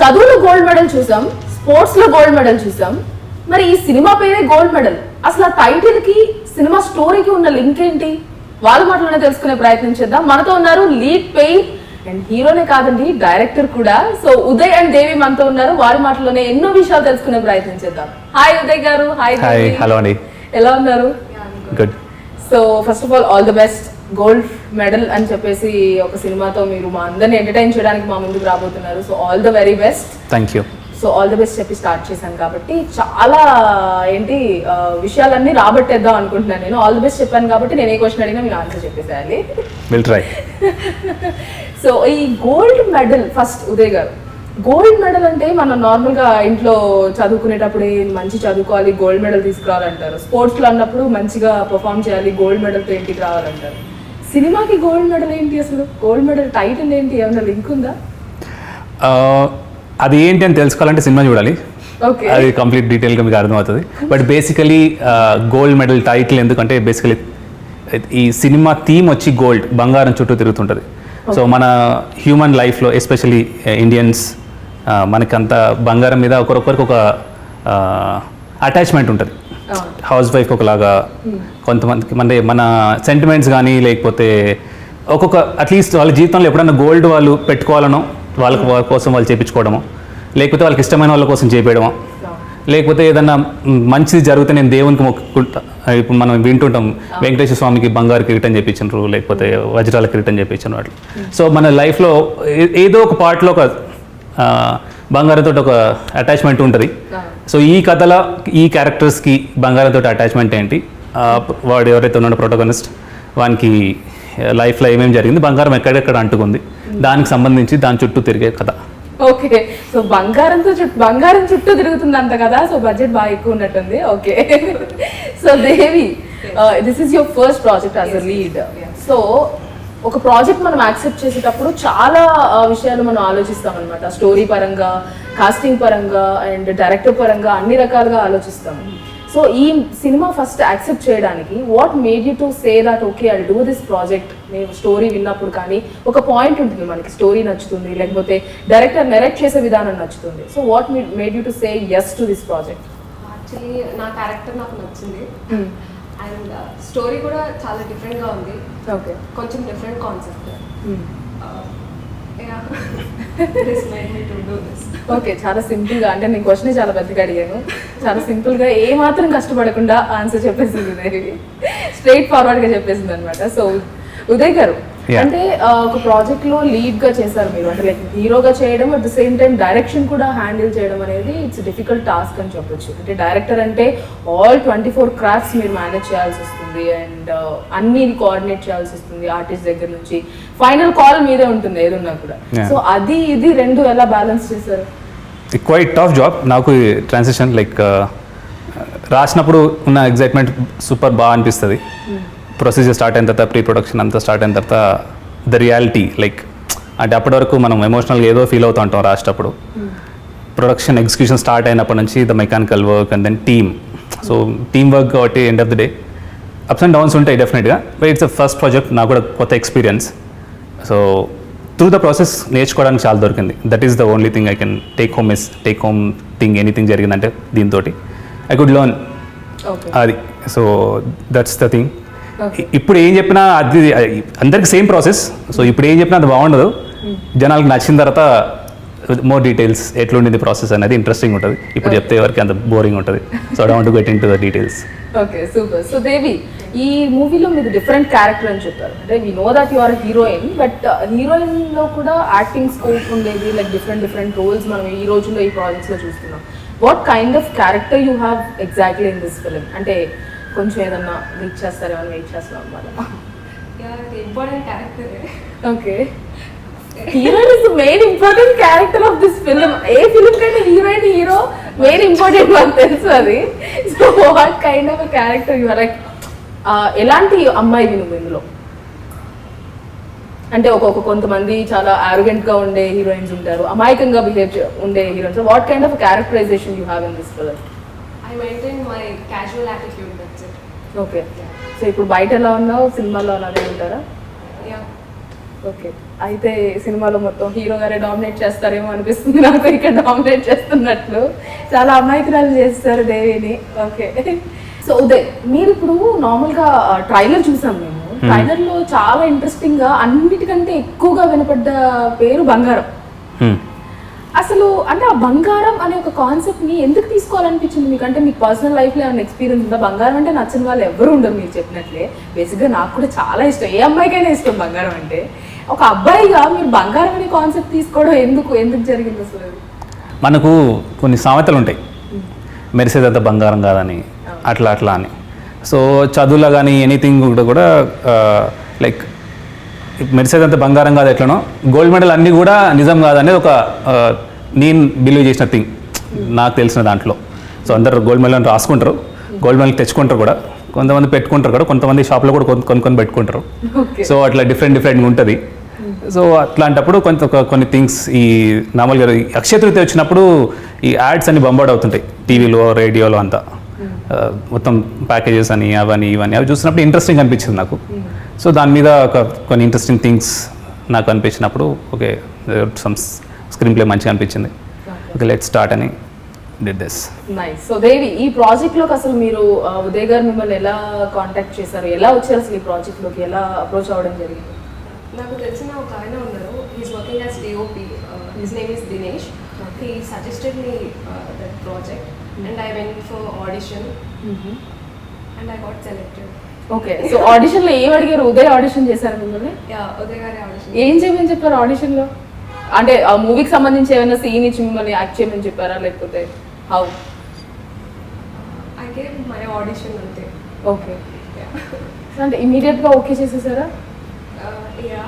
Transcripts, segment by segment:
చదువులో gold medal చూసాం, sports లో గోల్డ్ మెడల్ చూసాం, మరి ఈ సినిమా పేరే గోల్డ్ మెడల్. అసలు ఆ టైటిల్ కి సినిమా స్టోరీకి ఉన్న లింక్ ఏంటి? వాళ్ళ మాటలోనే తెలుసుకునే ప్రయత్నం చేద్దాం. మనతో ఉన్నారు లీడ్ పెయిన్ అండ్ హీరోనే కాదండి, డైరెక్టర్ కూడా. సో ఉదయ్ అండ్ దేవి మనతో ఉన్నారు. వారి మాటలోనే ఎన్నో విషయాలు తెలుసుకునే ప్రయత్నం చేద్దాం. హాయ్ ఉదయ్ గారు. హాయ్. హలో అండి. ఎలా ఉన్నారు? Good. So first of all the best. Gold medal అని చెప్పేసి ఒక సినిమాతో మీరు మా అందరిని ఎంటర్టైన్ చేయడానికి మా ముందుకు రాబోతున్నారు. So all the very best. Thank you. So all the best చెప్పి స్టార్ట్ చేశాను కాబట్టి చాలా విషయాలన్నీ రాబట్టేద్దాం అనుకుంటున్నాను నేను. ఆల్ ది బెస్ట్ చెప్పాను కాబట్టి నేను ఏ క్వశ్చన్ అడిగినా మీరు ఆన్సర్ చెప్పేసేయాలి. Will try. సో ఈ gold medal, first Uday garu, gold medal అంటే మనం నార్మల్గా ఇంట్లో చదువుకునేటప్పుడు మంచి చదువుకోవాలి, గోల్డ్ మెడల్ తీసుకురావాలంటారు. స్పోర్ట్స్లో అన్నప్పుడు మంచిగా పర్ఫామ్ చేయాలి, గోల్డ్ మెడల్తో ఇంటికి రావాలంటారు. సినిమాకి గోల్డ్ మెడల్ ఏంటి? అసలు గోల్డ్ మెడల్ టైటిల్ ఏంటి? ఏమైనా లింక్ ఉందా? అది ఏంటి అని తెలుసుకోవాలంటే సినిమా చూడాలి. అది కంప్లీట్ డీటెయిల్గా మీకు అర్థమవుతుంది. But basically gold medal title ఎందుకంటే బేసికలీ ఈ సినిమా థీమ్ వచ్చి గోల్డ్, బంగారం చుట్టూ తిరుగుతుంటుంది. సో మన హ్యూమన్ లైఫ్లో ఎస్పెషలీ ఇండియన్స్ మనకంత బంగారం మీద ఒకరొకరికి ఒక అటాచ్మెంట్ ఉంటుంది. హౌస్ వైఫ్ ఒకలాగా, కొంతమందికి మన సెంటిమెంట్స్ కానీ లేకపోతే ఒక్కొక్క అట్లీస్ట్ వాళ్ళ జీవితంలో ఎప్పుడైనా గోల్డ్ వాళ్ళు పెట్టుకోవాలనో వాళ్ళ కోసం వాళ్ళు చేయించుకోవడము, లేకపోతే వాళ్ళకి ఇష్టమైన వాళ్ళ కోసం చేయించడము, లేకపోతే ఏదన్నా మంచిది జరిగితే నేను దేవునికి మొక్కుకుంటా. ఇప్పుడు మనం వింటుంటాం వెంకటేశ్వర స్వామికి బంగారు కిరీటం చేయించారు, లేకపోతే వజ్రాల కిరీటం చేయించారు అట్లా. సో మన లైఫ్లో ఏదో ఒక పార్ట్లో ఒక బంగారంతో ఒక అటాచ్మెంట్ ఉంటుంది. సో ఈ కథలో ఈ క్యారెక్టర్స్కి బంగారంతో అటాచ్మెంట్ ఏంటి, వాడు ఎవరైతే ఉన్నాడో ప్రొటోగనిస్ట్, వానికి లైఫ్లో ఏమేమి జరిగింది, బంగారం ఎక్కడెక్కడ అంటుకుంది, దానికి సంబంధించి దాని చుట్టూ తిరిగే కథ. ఓకే. సో బంగారం చుట్టూ తిరుగుతుంది అంత కదా. సో బడ్జెట్ బాగా ఎక్కువ ఉన్నట్టుంది. Okay. So Devi, this is your first project as a lead. So ఒక ప్రాజెక్ట్ మనం యాక్సెప్ట్ చేసేటప్పుడు చాలా విషయాలు మనం ఆలోచిస్తాం అనమాట. స్టోరీ పరంగా, కాస్టింగ్ పరంగా అండ్ డైరెక్టర్ పరంగా అన్ని రకాలుగా ఆలోచిస్తాం. సో ఈ సినిమా ఫస్ట్ యాక్సెప్ట్ చేయడానికి what made you to say that okay I do this project? నేను స్టోరీ విన్నప్పుడు కానీ ఒక పాయింట్ ఉంటుంది, మనకి స్టోరీ నచ్చుతుంది, లేకపోతే డైరెక్టర్ నెరెక్ట్ చేసే విధానం నచ్చుతుంది. So what made you to say yes to this project? Actually నా క్యారెక్టర్ నాకు నచ్చింది అండ్ స్టోరీ కూడా చాలా డిఫరెంట్గా ఉంది. ఓకే. కొంచెం డిఫరెంట్ కాన్సెప్ట్. ఓకే. చాలా సింపుల్గా, అంటే నేను క్వశ్చన్ చాలా పెద్దగా అడిగాను. చాలా సింపుల్గా ఏ మాత్రం కష్టపడకుండా ఆన్సర్ చెప్పేసింది దేవి, స్ట్రైట్ ఫార్వర్డ్గా చెప్పేసింది అనమాట. సో ఉదయ్ గారు, అంటే ఒక ప్రాజెక్ట్ లో లీడ్ గా చేశారు మీరు, అంటే లైక్ హీరోగా చేయడం, at the same time direction కూడా హ్యాండిల్ చేయడం అనేది ఇట్స్ డిఫికల్ట్ టాస్క్ అని చెప్పొచ్చు. అంటే డైరెక్టర్ అంటే ఆల్ 24 క్రాఫ్ట్స్ మీరు మేనేజ్ చేయాల్సి వస్తుంది అండ్ అన్ని కోఆర్డినేట్ చేయాల్సి వస్తుంది, ఆర్టిస్ట్ దగ్గర నుంచి ఫైనల్ కాల్ మీదే ఉంటుంది ఏదున్నా కూడా. సో అది ఇది రెండు ఎలా బ్యాలెన్స్ చేశారు? Quite tough job. నాకు ట్రాన్సిషన్ లైక్ రాసినప్పుడు ఉన్న ఎగ్జైట్మెంట్ సూపర్ బాగా అనిపిస్తుంది. ప్రొసీజర్ స్టార్ట్ అయిన తర్వాత, ప్రీ ప్రొడక్షన్ అంతా స్టార్ట్ అయిన తర్వాత ద రియాలిటీ లైక్ అంటే అప్పటి వరకు మనం ఎమోషనల్గా ఏదో ఫీల్ అవుతూ ఉంటాం రాసేటప్పుడు. ప్రొడక్షన్ ఎగ్జిక్యూషన్ స్టార్ట్ అయినప్పటి నుంచి the mechanical work and then team. So team work కాబట్టి end of the day ups and downs ఉంటాయి డెఫినెట్గా. But it's a first project, నాకు కూడా కొత్త experience. So through the process నేర్చుకోవడానికి చాలా దొరికింది. That is the only thing I can take home thing. Anything జరిగిందంటే దీంతో ఐ కుడ్ లెర్న్ అది. So that's the thing. ఇప్పుడు ఏం చెప్పినా అది అందరికి సేమ్ ప్రాసెస్. సో ఇప్పుడు ఏం చెప్పినా అది బాగుండదు, జనాలకు నచ్చిన తర్వాత మోర్ డీటెయిల్స్ ఎట్లుండింది ప్రాసెస్ అనేది ఇంట్రెస్టింగ్ ఉంటుంది. ఇప్పుడు చెప్తే ఎవరికి అంత బోరింగ్ ఉంటుంది. So I want to get into the details. Okay, super. So Devi, ఈ మూవీలో మీరు డిఫరెంట్ క్యారెక్టర్ అని చెప్పారు. అంటే we know that you are heroine, but heroine లో కూడా యాక్టింగ్ స్కోప్ ఉండేది, లైక్ డిఫరెంట్ రోల్స్ మనం ఈ రోజుల్లో ఈ ప్రాజెక్ట్స్ లో చూస్తున్నాం. What kind of character you have exactly in this film? అంటే కొంచెం ఏదన్నా వెయిట్ చేస్తారేమో వెయిట్ చేస్తున్నాం అన్నమాట. Important character. Okay. Heroine is the main important character of this film. ఏ ఫిలిం కంటే హీరోయిన్ హీరో మెయిన్ ఇంపార్టెంట్ మనకు తెలుసు అది. So what kind of character you are? Like ఎలాంటి అమ్మాయి నువ్వు ఇందులో? అంటే కొంతమంది చాలా ఆరోగెంట్ గా ఉండే హీరోయిన్స్ ఉంటారు, అమాయకంగా బిహేవ్ ఉండే heroines. What kind of characterization you have in this film? I maintain my casual attitude, that's it. Okay. So ఇప్పుడు బయట ఎలా ఉన్నావు, సినిమాలో అలానే ఉంటారా? Yeah. ఓకే, అయితే సినిమాలో మొత్తం హీరో గారే డామినేట్ చేస్తారేమో అనిపిస్తుంది నాకు, ఇక్కడ డామినేట్ చేస్తున్నట్లు. చాలా అమాయకురాలు చేస్తారు దేవిని. ఓకే, సో ఉదయ్, మీరు ఇప్పుడు నార్మల్గా ట్రైలర్ చూసాం మేము. ట్రైలర్ లో చాలా ఇంట్రెస్టింగ్ గా అన్నిటికంటే ఎక్కువగా వినపడ్డ పేరు బంగారం. అసలు అంటే ఆ బంగారం అనే ఒక కాన్సెప్ట్ ని ఎందుకు తీసుకోవాలనిపించింది మీకు? అంటే మీకు పర్సనల్ లైఫ్ లో ఏమైనా ఎక్స్పీరియన్స్ ఉందా? బంగారం అంటే నచ్చిన వాళ్ళు ఎవరు ఉండరు మీరు చెప్పినట్లే. బేసిక్ గా నాకు కూడా చాలా ఇష్టం, ఏ అమ్మాయికైనా ఇష్టం బంగారం అంటే. ఒక అబ్బాయిగా మీరు బంగారం అనే కాన్సెప్ట్ తీసుకోవడం ఎందుకు జరిగింది అసలు? మనకు కొన్ని సామెతలు ఉంటాయి, మెరిసేదంతా బంగారం కాదని, అట్లా అని. సో చదువులో కానీ ఎనీథింగ్ కూడా లైక్ మెరిసేదంతా బంగారం కాదు ఎట్లనో, గోల్డ్ మెడల్ అన్నీ కూడా నిజం కాదనేది ఒక నేను బిలీవ్ చేసిన థింగ్ నాకు తెలిసిన దాంట్లో. సో అందరు గోల్డ్ మెడల్ అని రాసుకుంటారు, గోల్డ్ మెడల్ తెచ్చుకుంటారు కూడా, కొంతమంది పెట్టుకుంటారు కూడా, కొంతమంది షాప్లో కూడా కొనుక్కొని పెట్టుకుంటారు. సో అట్లా డిఫరెంట్గా ఉంటుంది. సో అట్లాంటప్పుడు కొన్ని థింగ్స్ ఈ నార్మల్గా అక్షయ తృతీయ వచ్చినప్పుడు ఈ యాడ్స్ అన్ని బంబార్డ్ అవుతుంటాయి టీవీలో, రేడియోలో అంతా. మొత్తం ప్యాకేజెస్ అని అవన్నీ ఇవన్నీ అవి చూసినప్పుడు ఇంట్రెస్టింగ్ అనిపించింది నాకు. సో దాని మీద కొన్ని ఇంట్రెస్టింగ్ థింగ్స్ నాకు అనిపించినప్పుడు ఓకే, సమ్ స్క్రీన్ ప్లే మంచిగా అనిపించింది. ఓకే, లెట్ స్టార్ట్ అని did this. Nice. So Devi, ఈ ప్రాజెక్ట్ లోకి అసలు మీరు ఉదయ్ గారు మిమ్మల్ని ఎలా కాంటాక్ట్ చేశారు? ఎలా వచ్చారు అసలు ఈ ప్రాజెక్ట్ లోకి? ఎలా అప్రోచ్ అవ్వడం జరిగింది? నాకు తెలిసిన ఒక ఆయన ఉన్నారు, he's working as DOP, his name is Dinesh. He suggested me that project and I went for audition and I got selected. Okay, so audition లో ఏం అడిగారు? ఉదయ్ ఆడిషన్ చేశారు మిమ్మల్ని? యా, ఉదయ్ గారి ఆడిషన్. ఏం చేయమని చెప్పారు ఆడిషన్ లో? అంటే ఆ మూవీకి సంబంధించి ఏమైనా సీన్ ఇచ్చి మిమ్మల్ని యాక్ట్ చేయమని చెప్పారా, లేకపోతే how? I gave my audition అంతే. ఓకే, అంటే ఇమీడియట్ గా ఓకే చేసేసారా? యా,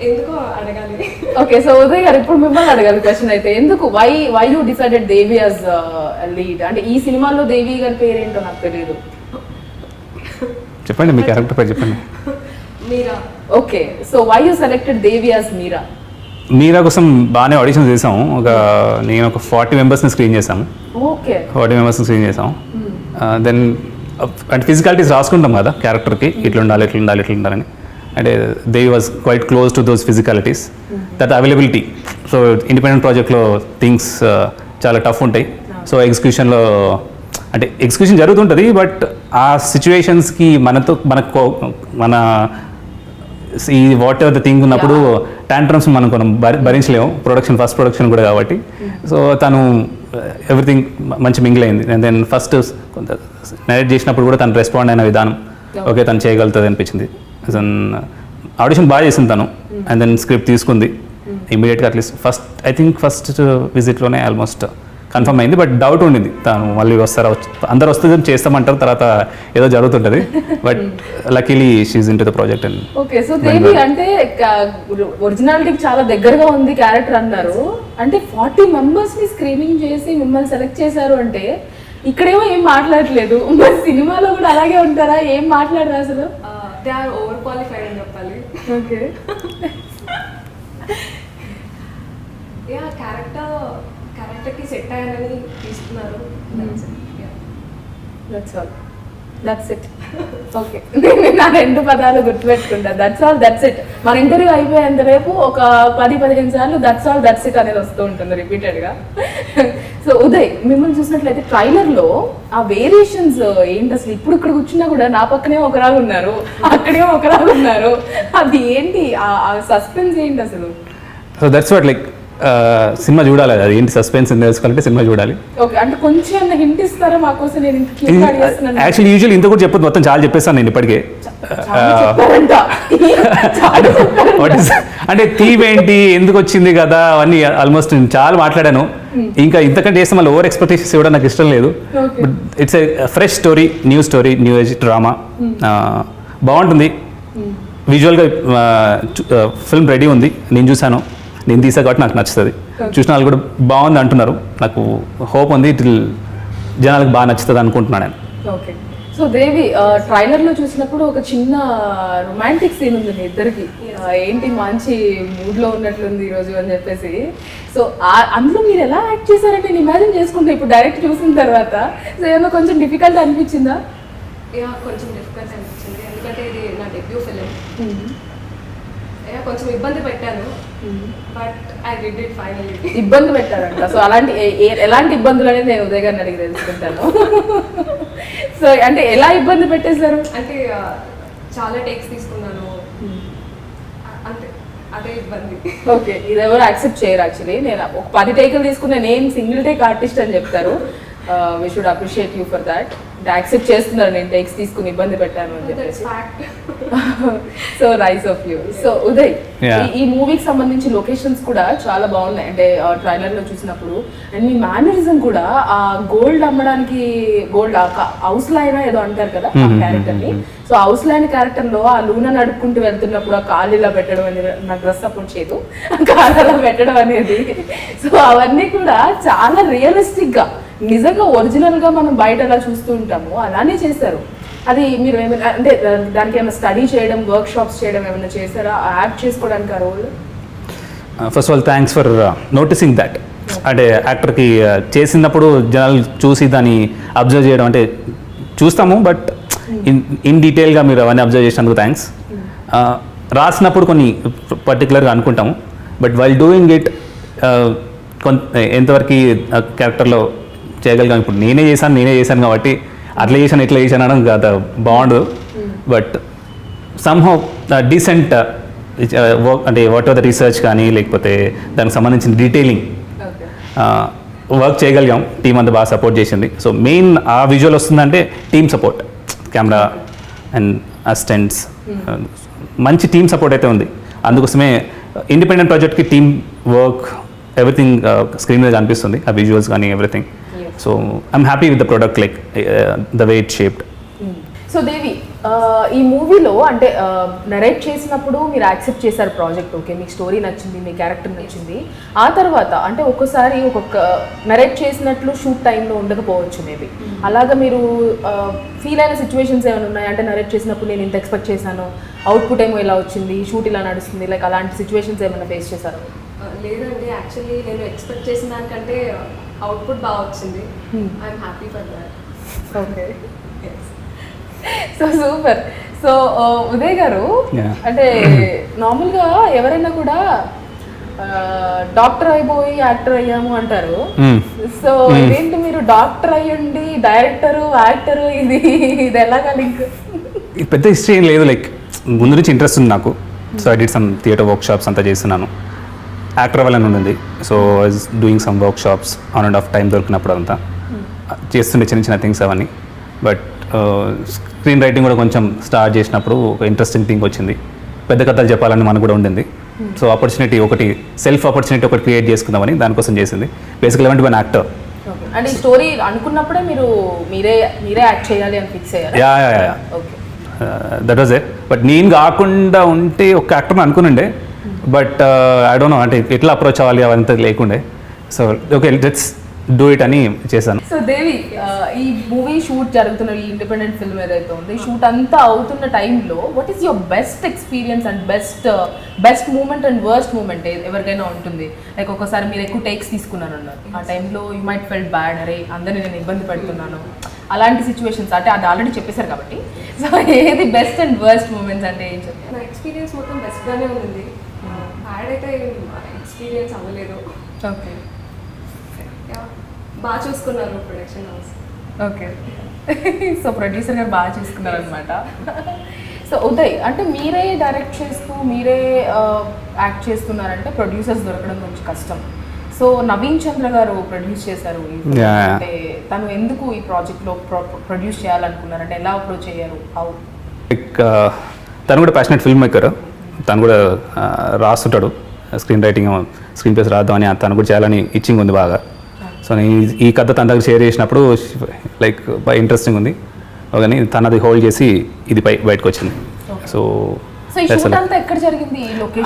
ఎందుకో అడగాలి. ఓకే, సో ఉదయ్ గారు ఇప్పుడు మిమ్మల్ని అడగాలి క్వశ్చన్ అయితే. ఎందుకు why you decided Devi as lead? అంటే ఈ సినిమాలో దేవి గారి పేరేంటో నాకు తెలియదు. చెప్పండి, మీ క్యారెక్టర్ పేరు చెప్పండి. Meera. Okay, so why you selected Devi as Meera? Meera కోసం బాగానే ఆడిషన్ చేసాము. నేను ఒక 40 మెంబర్స్ని స్క్రీన్ చేసాము. ఓకే, 40 మెంబర్స్ని స్క్రీన్ చేసాము. దెన్ అంటే ఫిజికాలిటీస్ రాసుకుంటాం కదా క్యారెక్టర్కి, ఇట్లా ఉండాలని. అంటే Devi was quite close to those physicalities, that availability. So independent ప్రాజెక్ట్లో థింగ్స్ చాలా టఫ్ ఉంటాయి. సో ఎగ్జిక్యూషన్లో అంటే ఎగ్జిక్యూషన్ జరుగుతుంటుంది, బట్ ఆ సిచ్యువేషన్స్కి మన ఈ వాట్ ఎవర్ ద థింగ్ ఉన్నప్పుడు టాంట్రమ్స్ మనం భరించలేము. ఫస్ట్ ప్రొడక్షన్ కూడా కాబట్టి. సో తను ఎవ్రీథింగ్ మంచి మింగిల్ అయింది. అండ్ దెన్ ఫస్ట్ కొంత నరేట్ చేసినప్పుడు కూడా తను రెస్పాండ్ అయిన విధానం ఓకే, తను చేయగలుగుతుంది అనిపించింది. ఆడిషన్ బాగా చేసింది తను. అండ్ దెన్ స్క్రిప్ట్ తీసుకుంది ఇమీడియట్గా. అట్లీస్ట్ ఫస్ట్ విజిట్లోనే ఆల్మోస్ట్ కన్ఫర్మ్ అయింది. బట్ డౌట్ ఉండింది, తను మళ్ళీ అందరు వస్తే చేస్తామంటారు, తర్వాత ఏదో జరుగుతుంటుంది. But luckily she into the project. And okay, so Devi అంటే ఒరిజినాలిటీకి చాలా దగ్గరగా ఉంది క్యారెక్టర్ అన్నారు. అంటే 40 మెంబర్స్ ని స్క్రీనింగ్ చేసి మిమ్మల్ని సెలెక్ట్ చేశారు అంటే ఇక్కడేమో ఏం మాట్లాడలేదు, మరి సినిమాలో కూడా అలాగే ఉంటారా? ఏం మాట్లాడరా అసలు? దే ఆర్ ఓవర్ క్వాలిఫైడ్ అని చెప్పాలి. ఓకే, యా, క్యారెక్టర్కి సెట్ అయ్యాలని తీసుకున్నారు. That's it. ఓకే, నా 2 పదాలు గుర్తుపెట్టుకుంటా. That's all, that's it. మన ఇంటర్వ్యూ అయిపోయేంత రేపు ఒక 10-15 సార్లు దట్స్ ఆల్, దట్స్ ఇట్ అనేది వస్తూ ఉంటుంది రిపీటెడ్ గా. సో ఉదయ్, మిమ్మల్ని చూసినట్లయితే ట్రైలర్ లో ఆ వేరియేషన్స్ ఏంటి అసలు? ఇప్పుడు ఇక్కడ కూర్చున్నా కూడా నా పక్కనే ఒకలాగా ఉన్నారు, అక్కడే ఒకలాగా ఉన్నారు. అది ఏంటి ఆ సస్పెన్స్ ఏంటి అసలు? So that's what like cinema చూడాలి, అది ఏంటి సస్పెన్స్ తెలుసుకోవాలంటే సినిమా చూడాలి. ఓకే, అంటే కొంచెం హింట్ ఇస్తారా మాకోసం? నేను యాక్చువల్లీ యూజువల్ ఇంత కూడా చెప్పొద్దు, మొత్తం చాలా చెప్పేస్తాను నేను ఇప్పటికే. అంటే థీమ్ ఏంటి, ఎందుకు వచ్చింది కదా, అవన్నీ ఆల్మోస్ట్ నేను చాలా మాట్లాడాను. ఇంకా ఇంతకంటే చేస్తే మళ్ళీ ఓవర్ ఎక్స్పెక్టేషన్స్ ఇవ్వడం నాకు ఇష్టం లేదు. But it's a fresh story, new age drama. బాగుంటుంది విజువల్గా. ఫిల్మ్ రెడీ ఉంది, నేను చూశాను, నేను తీసా కాబట్టి నాకు నచ్చుతుంది. చూసిన వాళ్ళు కూడా బాగుంది అంటున్నారు. నాకు హోప్ ఉంది జనాలకు బాగా నచ్చుతుంది అనుకుంటున్నాను నేను. ఓకే, సో దేవి, ట్రైలర్ లో చూసినప్పుడు ఒక చిన్న రొమాంటిక్ సీన్ ఉంది మీ ఇద్దరికి. ఏంటి మంచి మూడ్ లో ఉన్నట్లుంది ఈరోజు అని చెప్పేసి. సో అందులో మీరు ఎలా యాక్ట్ చేశారంటే నేను ఇమాజిన్ చేసుకుంటా ఇప్పుడు డైరెక్ట్ చూసిన తర్వాత. సో ఏమో కొంచెం డిఫికల్ట్ అనిపించిందా? యా, కొంచెం డిఫికల్ట్ అనిపించింది, ఎందుకంటే ఇది నా డెబ్యూ ఫిలిం. కొంచెం ఇబ్బంది పెట్టాను, but I did it finally. ఇబ్బంది పెట్టారంట. సో అలాంటి ఎలాంటి ఇబ్బందులు అనేది నేను ఉదయ్ గారిని అడిగి తెలుసుకుంటాను. సో అంటే ఎలా ఇబ్బంది పెట్టేశారు? అంటే చాలా టేక్స్ తీసుకున్నాను, అంటే అదే ఇబ్బంది. ఓకే, ఇది ఎవరు యాక్సెప్ట్ చేయరు యాక్చువల్లీ. నేను ఒక 10 టేకులు తీసుకున్న నేను సింగిల్ టేక్ ఆర్టిస్ట్ అని చెప్తారు. We should appreciate you for that. Accept చేస్తున్నారు నేను టేక్స్ తీసుకుని ఇబ్బంది పెట్టాను అని చెప్పేసి. So nice of you. So Uday, ఈ మూవీకి సంబంధించి లొకేషన్స్ కూడా చాలా బాగున్నాయి. అంటే ట్రైలర్ లో చూసినప్పుడు అండ్ మీ మేనరిజం కూడా ఆ గోల్డ్ అమ్మడానికి గోల్డ్ హౌస్ లైన్ ఏదో అంటారు కదా ఆ క్యారెక్టర్ ని. సో హౌస్ లైన్ క్యారెక్టర్ లో ఆ లూన నడుపుకుంటూ వెళ్తున్నప్పుడు ఆ కాళ్ళు ఇలా పెట్టడం అనేది నాకు డ్రెస్ అప్పుడు చేయదు, కాళ్ళు అలా పెట్టడం అనేది. సో అవన్నీ కూడా చాలా రియలిస్టిక్ గా నిజంగా ఒరిజినల్ గా మనం బయట ఎలా చూస్తూ ఉంటాము అలానే చేశారు. అది మీరు ఏమైనా అంటే దానికి ఏమైనా స్టడీ చేయడం, వర్క్ షాప్స్ చేయడం ఏమైనా చేశారా యాక్ట్ చేసుకోవడానికి ఆ రోల్? First of all thanks for noticing that. అంటే యాక్టర్కి చేసినప్పుడు జనాలు చూసి దాన్ని అబ్జర్వ్ చేయడం, అంటే చూస్తాము బట్ ఇన్ డీటెయిల్గా మీరు అవన్నీ అబ్జర్వ్ చేసినందుకు థ్యాంక్స్. రాసినప్పుడు కొన్ని పర్టికులర్గా అనుకుంటాము, బట్ వైల్ డూయింగ్ ఇట్ ఎంతవరకు క్యారెక్టర్లో చేయగలిగాం. ఇప్పుడు నేనే చేశాను కాబట్టి అట్లా చేశాను ఇట్లా చేశాను అనడం కాదు, బాగుండదు. బట్ సమ్హౌ డీసెంట్ అంటే వాట్ ఆర్ ద రీసెర్చ్ కానీ లేకపోతే దానికి సంబంధించిన డీటెయిలింగ్ వర్క్ చేయగలిగాం. టీం అంతా బాగా సపోర్ట్ చేసింది. సో మెయిన్ ఆ విజువల్ వస్తుందంటే team support, camera and assistants, మంచి టీమ్ సపోర్ట్ అయితే ఉంది. అందుకోసమే ఇండిపెండెంట్ ప్రాజెక్ట్కి టీమ్ వర్క్ ఎవ్రీథింగ్ స్క్రీన్ మీద కనిపిస్తుంది, ఆ విజువల్స్ కానీ everything. So I'm happy with the product like the way it shaped. So Devi, ఈ మూవీలో అంటే నరేట్ చేసినప్పుడు మీరు యాక్సెప్ట్ చేశారు ప్రాజెక్ట్, ఓకే, మీకు స్టోరీ నచ్చింది, మీ క్యారెక్టర్ నచ్చింది. ఆ తర్వాత అంటే ఒక్కొక్కసారి ఒక్కొక్క నరేట్ చేసినట్లు షూట్ టైంలో ఉండకపోవచ్చు మేబీ. అలాగా మీరు ఫీల్ అయిన సిచ్యువేషన్స్ ఏమైనా ఉన్నాయి? అంటే నరేట్ చేసినప్పుడు నేను ఇంత ఎక్స్పెక్ట్ చేశాను, అవుట్పుట్ ఏమో ఇలా వచ్చింది, షూట్ ఇలా నడుస్తుంది, లైక్ అలాంటి సిచ్యువేషన్స్ ఏమైనా ఫేస్ చేశారు? లేదండి, యాక్చువల్లీ నేను ఎక్స్పెక్ట్ చేసిన దానికంటే అవుట్పుట్ బాగా వచ్చింది. I'm happy for that. Okay, so super. So Uday గారు, అంటే నార్మల్గా ఎవరైనా కూడా డాక్టర్ అయిపోయి యాక్టర్ అయ్యాము అంటారు. సో ఇదేంటి మీరు డాక్టర్ అయ్యండి డైరెక్టరు యాక్టరు, ఇది ఎలాగా లింక్? పెద్ద హిస్టరీ ఏం లేదు, లైక్ ముందు నుంచి ఇంట్రెస్ట్ ఉంది నాకు. So I did some theatre work shops అంతా చేస్తున్నాను. యాక్టర్ అవ్వాలని ఉండింది. So I was doing some work shops on and of time దొరికినప్పుడు అంతా చేస్తుండే చిన్న చిన్న థింగ్స్ అవన్నీ. బట్ స్క్రీన్ రైటింగ్ కూడా కొంచెం స్టార్ట్ చేసినప్పుడు ఒక ఇంట్రెస్టింగ్ థింగ్ వచ్చింది. పెద్ద కథలు చెప్పాలని మనకు కూడా ఉండింది. సో ఆపర్చునిటీ ఒకటి, సెల్ఫ్ ఆపర్చునిటీ ఒకటి క్రియేట్ చేసుకుందామని దానికోసం చేసింది. Basically I want to be an actor. అంటే ఈ స్టోరీ అనుకున్నప్పుడే మీరు మీరే యాక్ట్ చేయాలి అని ఫిక్స్ అయ్యారు? Yeah, that was it. But నేను కాకుండా ఉంటే ఒక యాక్టర్ని అనుకునుండే, బట్ ఐ డోంట్ నో అంటే ఎట్లా అప్రోచ్ అవ్వాలి అవంతా లేకుండే. So okay, let's do it అని చేశాను. సో దేవి, ఈ మూవీ షూట్ జరుగుతున్న ఈ ఇండిపెండెంట్ ఫిల్మ్ ఏదైతే ఉందో, ఈ షూట్ అంతా అవుతున్న టైంలో what is your best experience and best moment and worst moment ఎవరికైనా ఉంటుంది? లైక్ ఒకసారి మీరు ఎక్కువ టేక్స్ తీసుకున్నాను అన్నారు, ఆ టైంలో యూ మైట్ ఫెల్ట్ బ్యాడ్, అరే అందరినీ నేను ఇబ్బంది పెడుతున్నాను, అలాంటి సిచ్యువేషన్స్. అంటే అది ఆల్రెడీ చెప్పేశారు కాబట్టి, సో ఏది బెస్ట్ అండ్ వర్స్ట్ మూమెంట్స్ అంటే ఏం చెప్తారు? నా ఎక్స్పీరియన్స్ మొత్తం బెస్ట్గానే ఉంది, బ్యాడ్ అయితే ఎక్స్పీరియన్స్ అవ్వలేదు. ఓకే, బాగా చూసుకున్నారు production house. Okay, so producer గారు బాగా చూసుకున్నారు అనమాట. సో ఉదయ్, అంటే మీరే డైరెక్ట్ చేస్తూ మీరే యాక్ట్ చేస్తున్నారంటే ప్రొడ్యూసర్స్ దొరకడం కొంచెం కష్టం. సో నవీన్ చంద్ర గారు ప్రొడ్యూస్ చేశారు. అంటే తను ఎందుకు ఈ ప్రాజెక్ట్లో ప్రొడ్యూస్ చేయాలనుకున్నారు? అంటే ఎలా అప్రోచ్ అయ్యారు? హౌ? తను కూడా ప్యాషనెట్ ఫిల్మ్ మేకర్. తను కూడా రాస్తుంటాడు, స్క్రీన్ రైటింగ్, స్క్రీన్ ప్లేస్ రాద్దామని తను కూడా చేయాలని ఇచ్చింగ్ ఉంది బాగా. సో నేను ఈ కథ తన దగ్గర షేర్ చేసినప్పుడు లైక్ బాగా ఇంట్రెస్టింగ్ ఉంది కానీ తను అది హోల్డ్ చేసి ఇది బయటకు వచ్చింది. సో